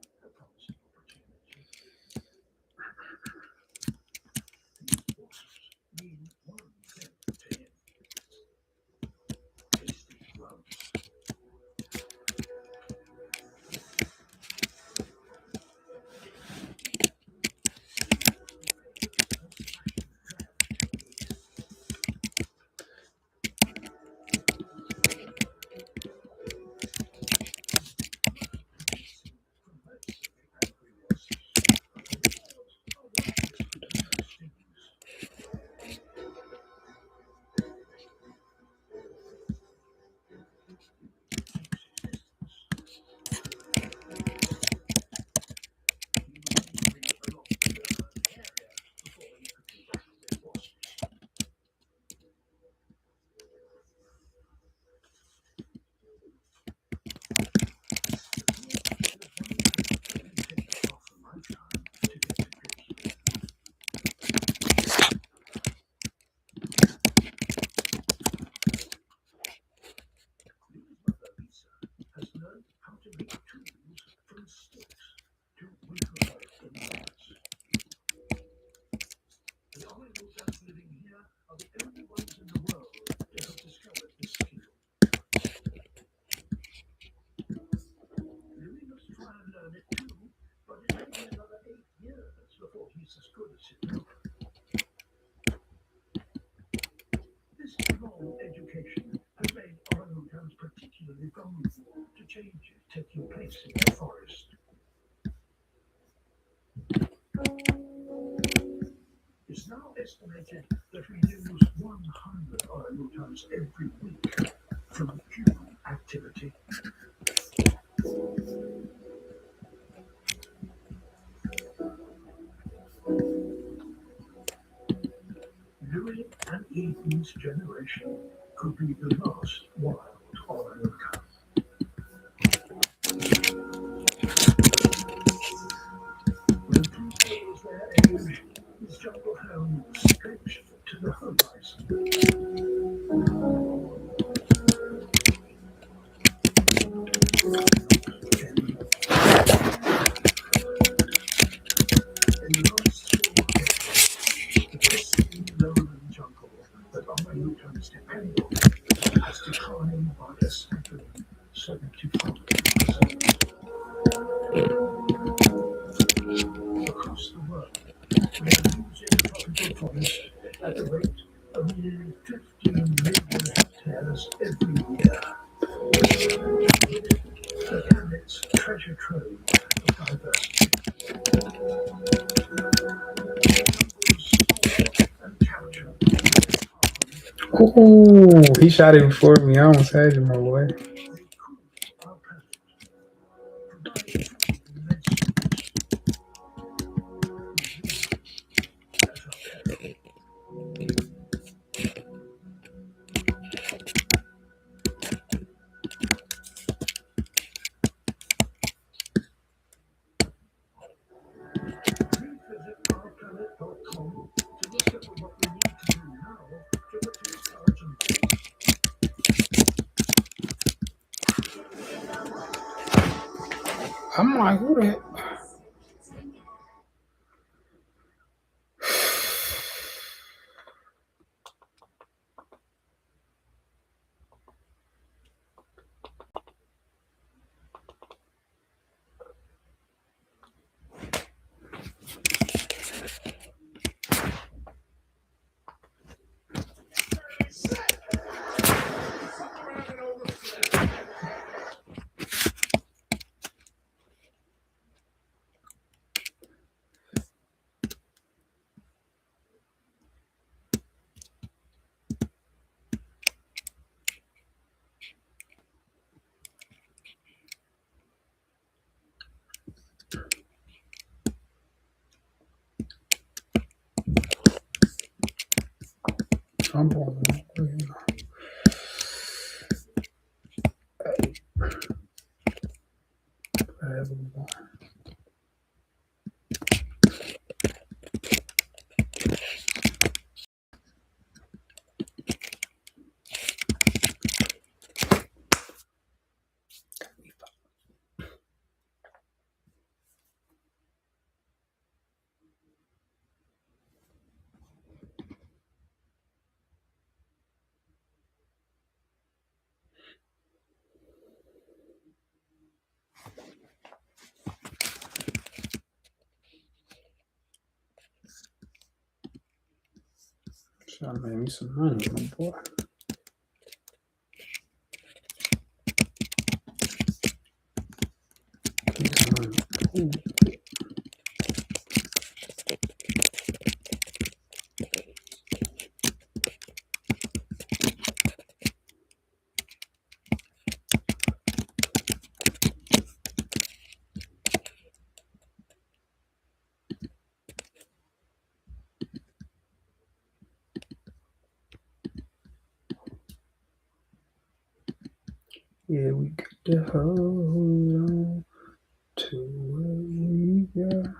Has learned how to make tools from sticks to whittle the nuts. The orangutans living here are the only ones in the world to have discovered this skill. Louis must try and learn it too, but it may be another 8 years before he's as good as himself. This long education has made orangutans particularly vulnerable to changes taking place in the forest. It's now estimated that we lose 100 orangutans every week from human activity. Louis and Ethan's generation could be the last wild orangutan. When people of their age, this jungle home stretched to the horizon. In the last 4 decades, the pristine lowland jungle that orangutans depend on has declined by a staggering 75%. Across the world, we are losing tropical forest at the rate of nearly 15 million hectares every year. The planet's treasure trove of diversity. And capture. Ooh, he shot it before me. I almost had you, my boy. They cool our planet, provide food and medicines. As our peril. Please visit ourplanet.com to discover what we need to do now to protect our jungle. I'm like, who the heck? Jump on it. Trying to make me some money, my boy. Get some money. Ooh. Yeah, we got to hold on to what we got.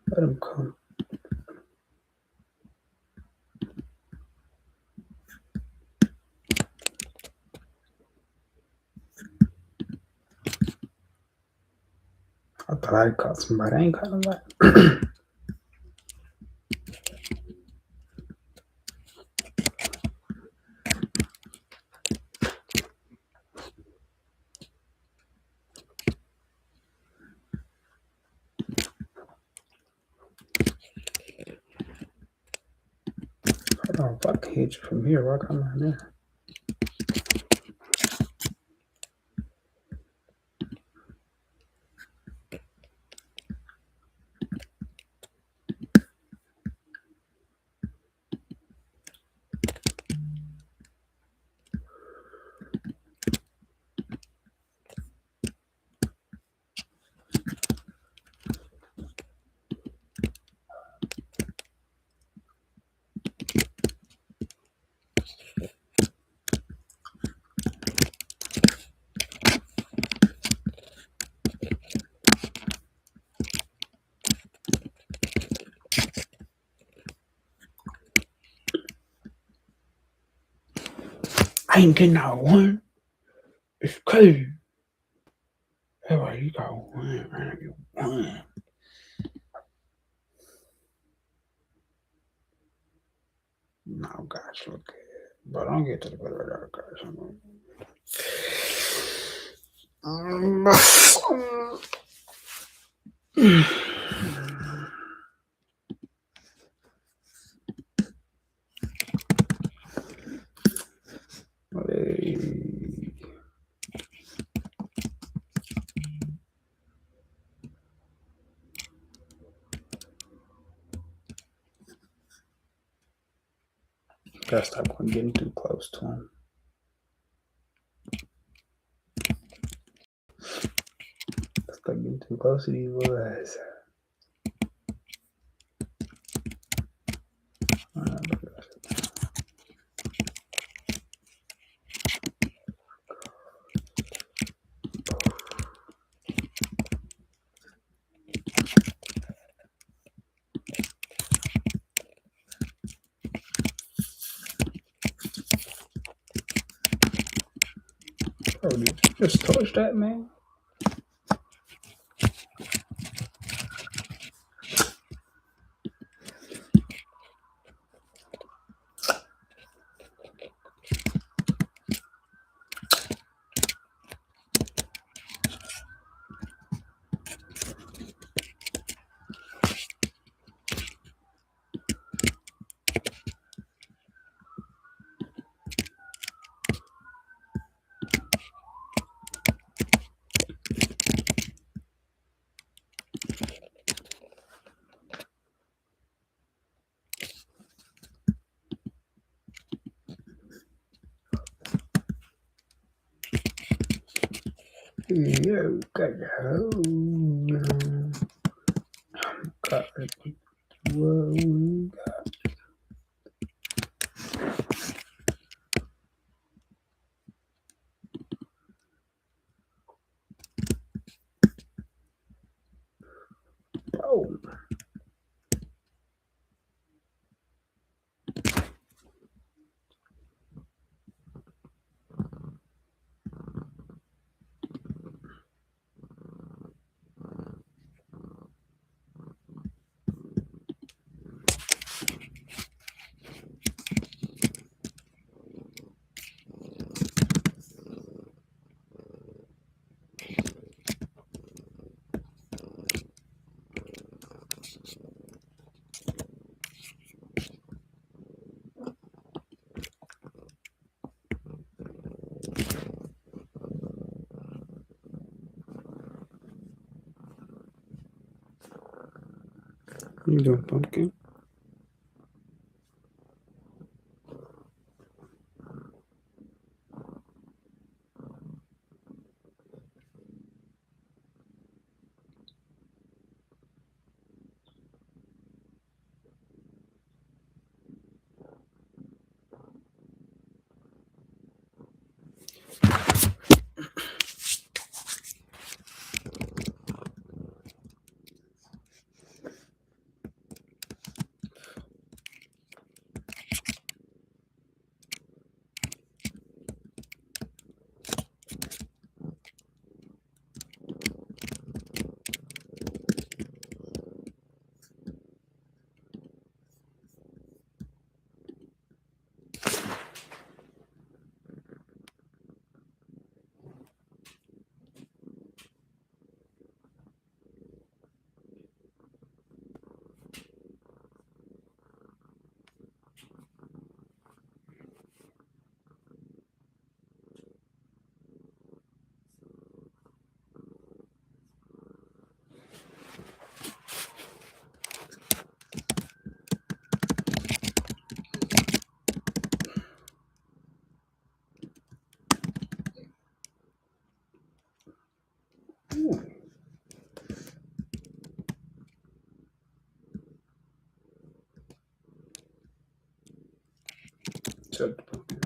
Let him come. I thought I caught somebody. I ain't caught nobody. Hold on, if I can hit you from here, why come I there? I ain't getting out one. It's crazy. Everybody, you got one, man. You won. No, gosh, look at it. But don't get to the better, guys. Gotta stop getting too close to him. Stop getting too close to these boys. Bro, did you just touch that, man? Yo, got your got what we got. Oh. You doing, pumpkin? Check the pumpkin.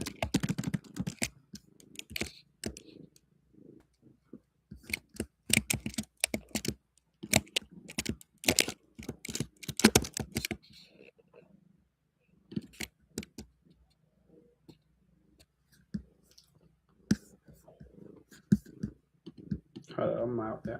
I'm out. Yeah.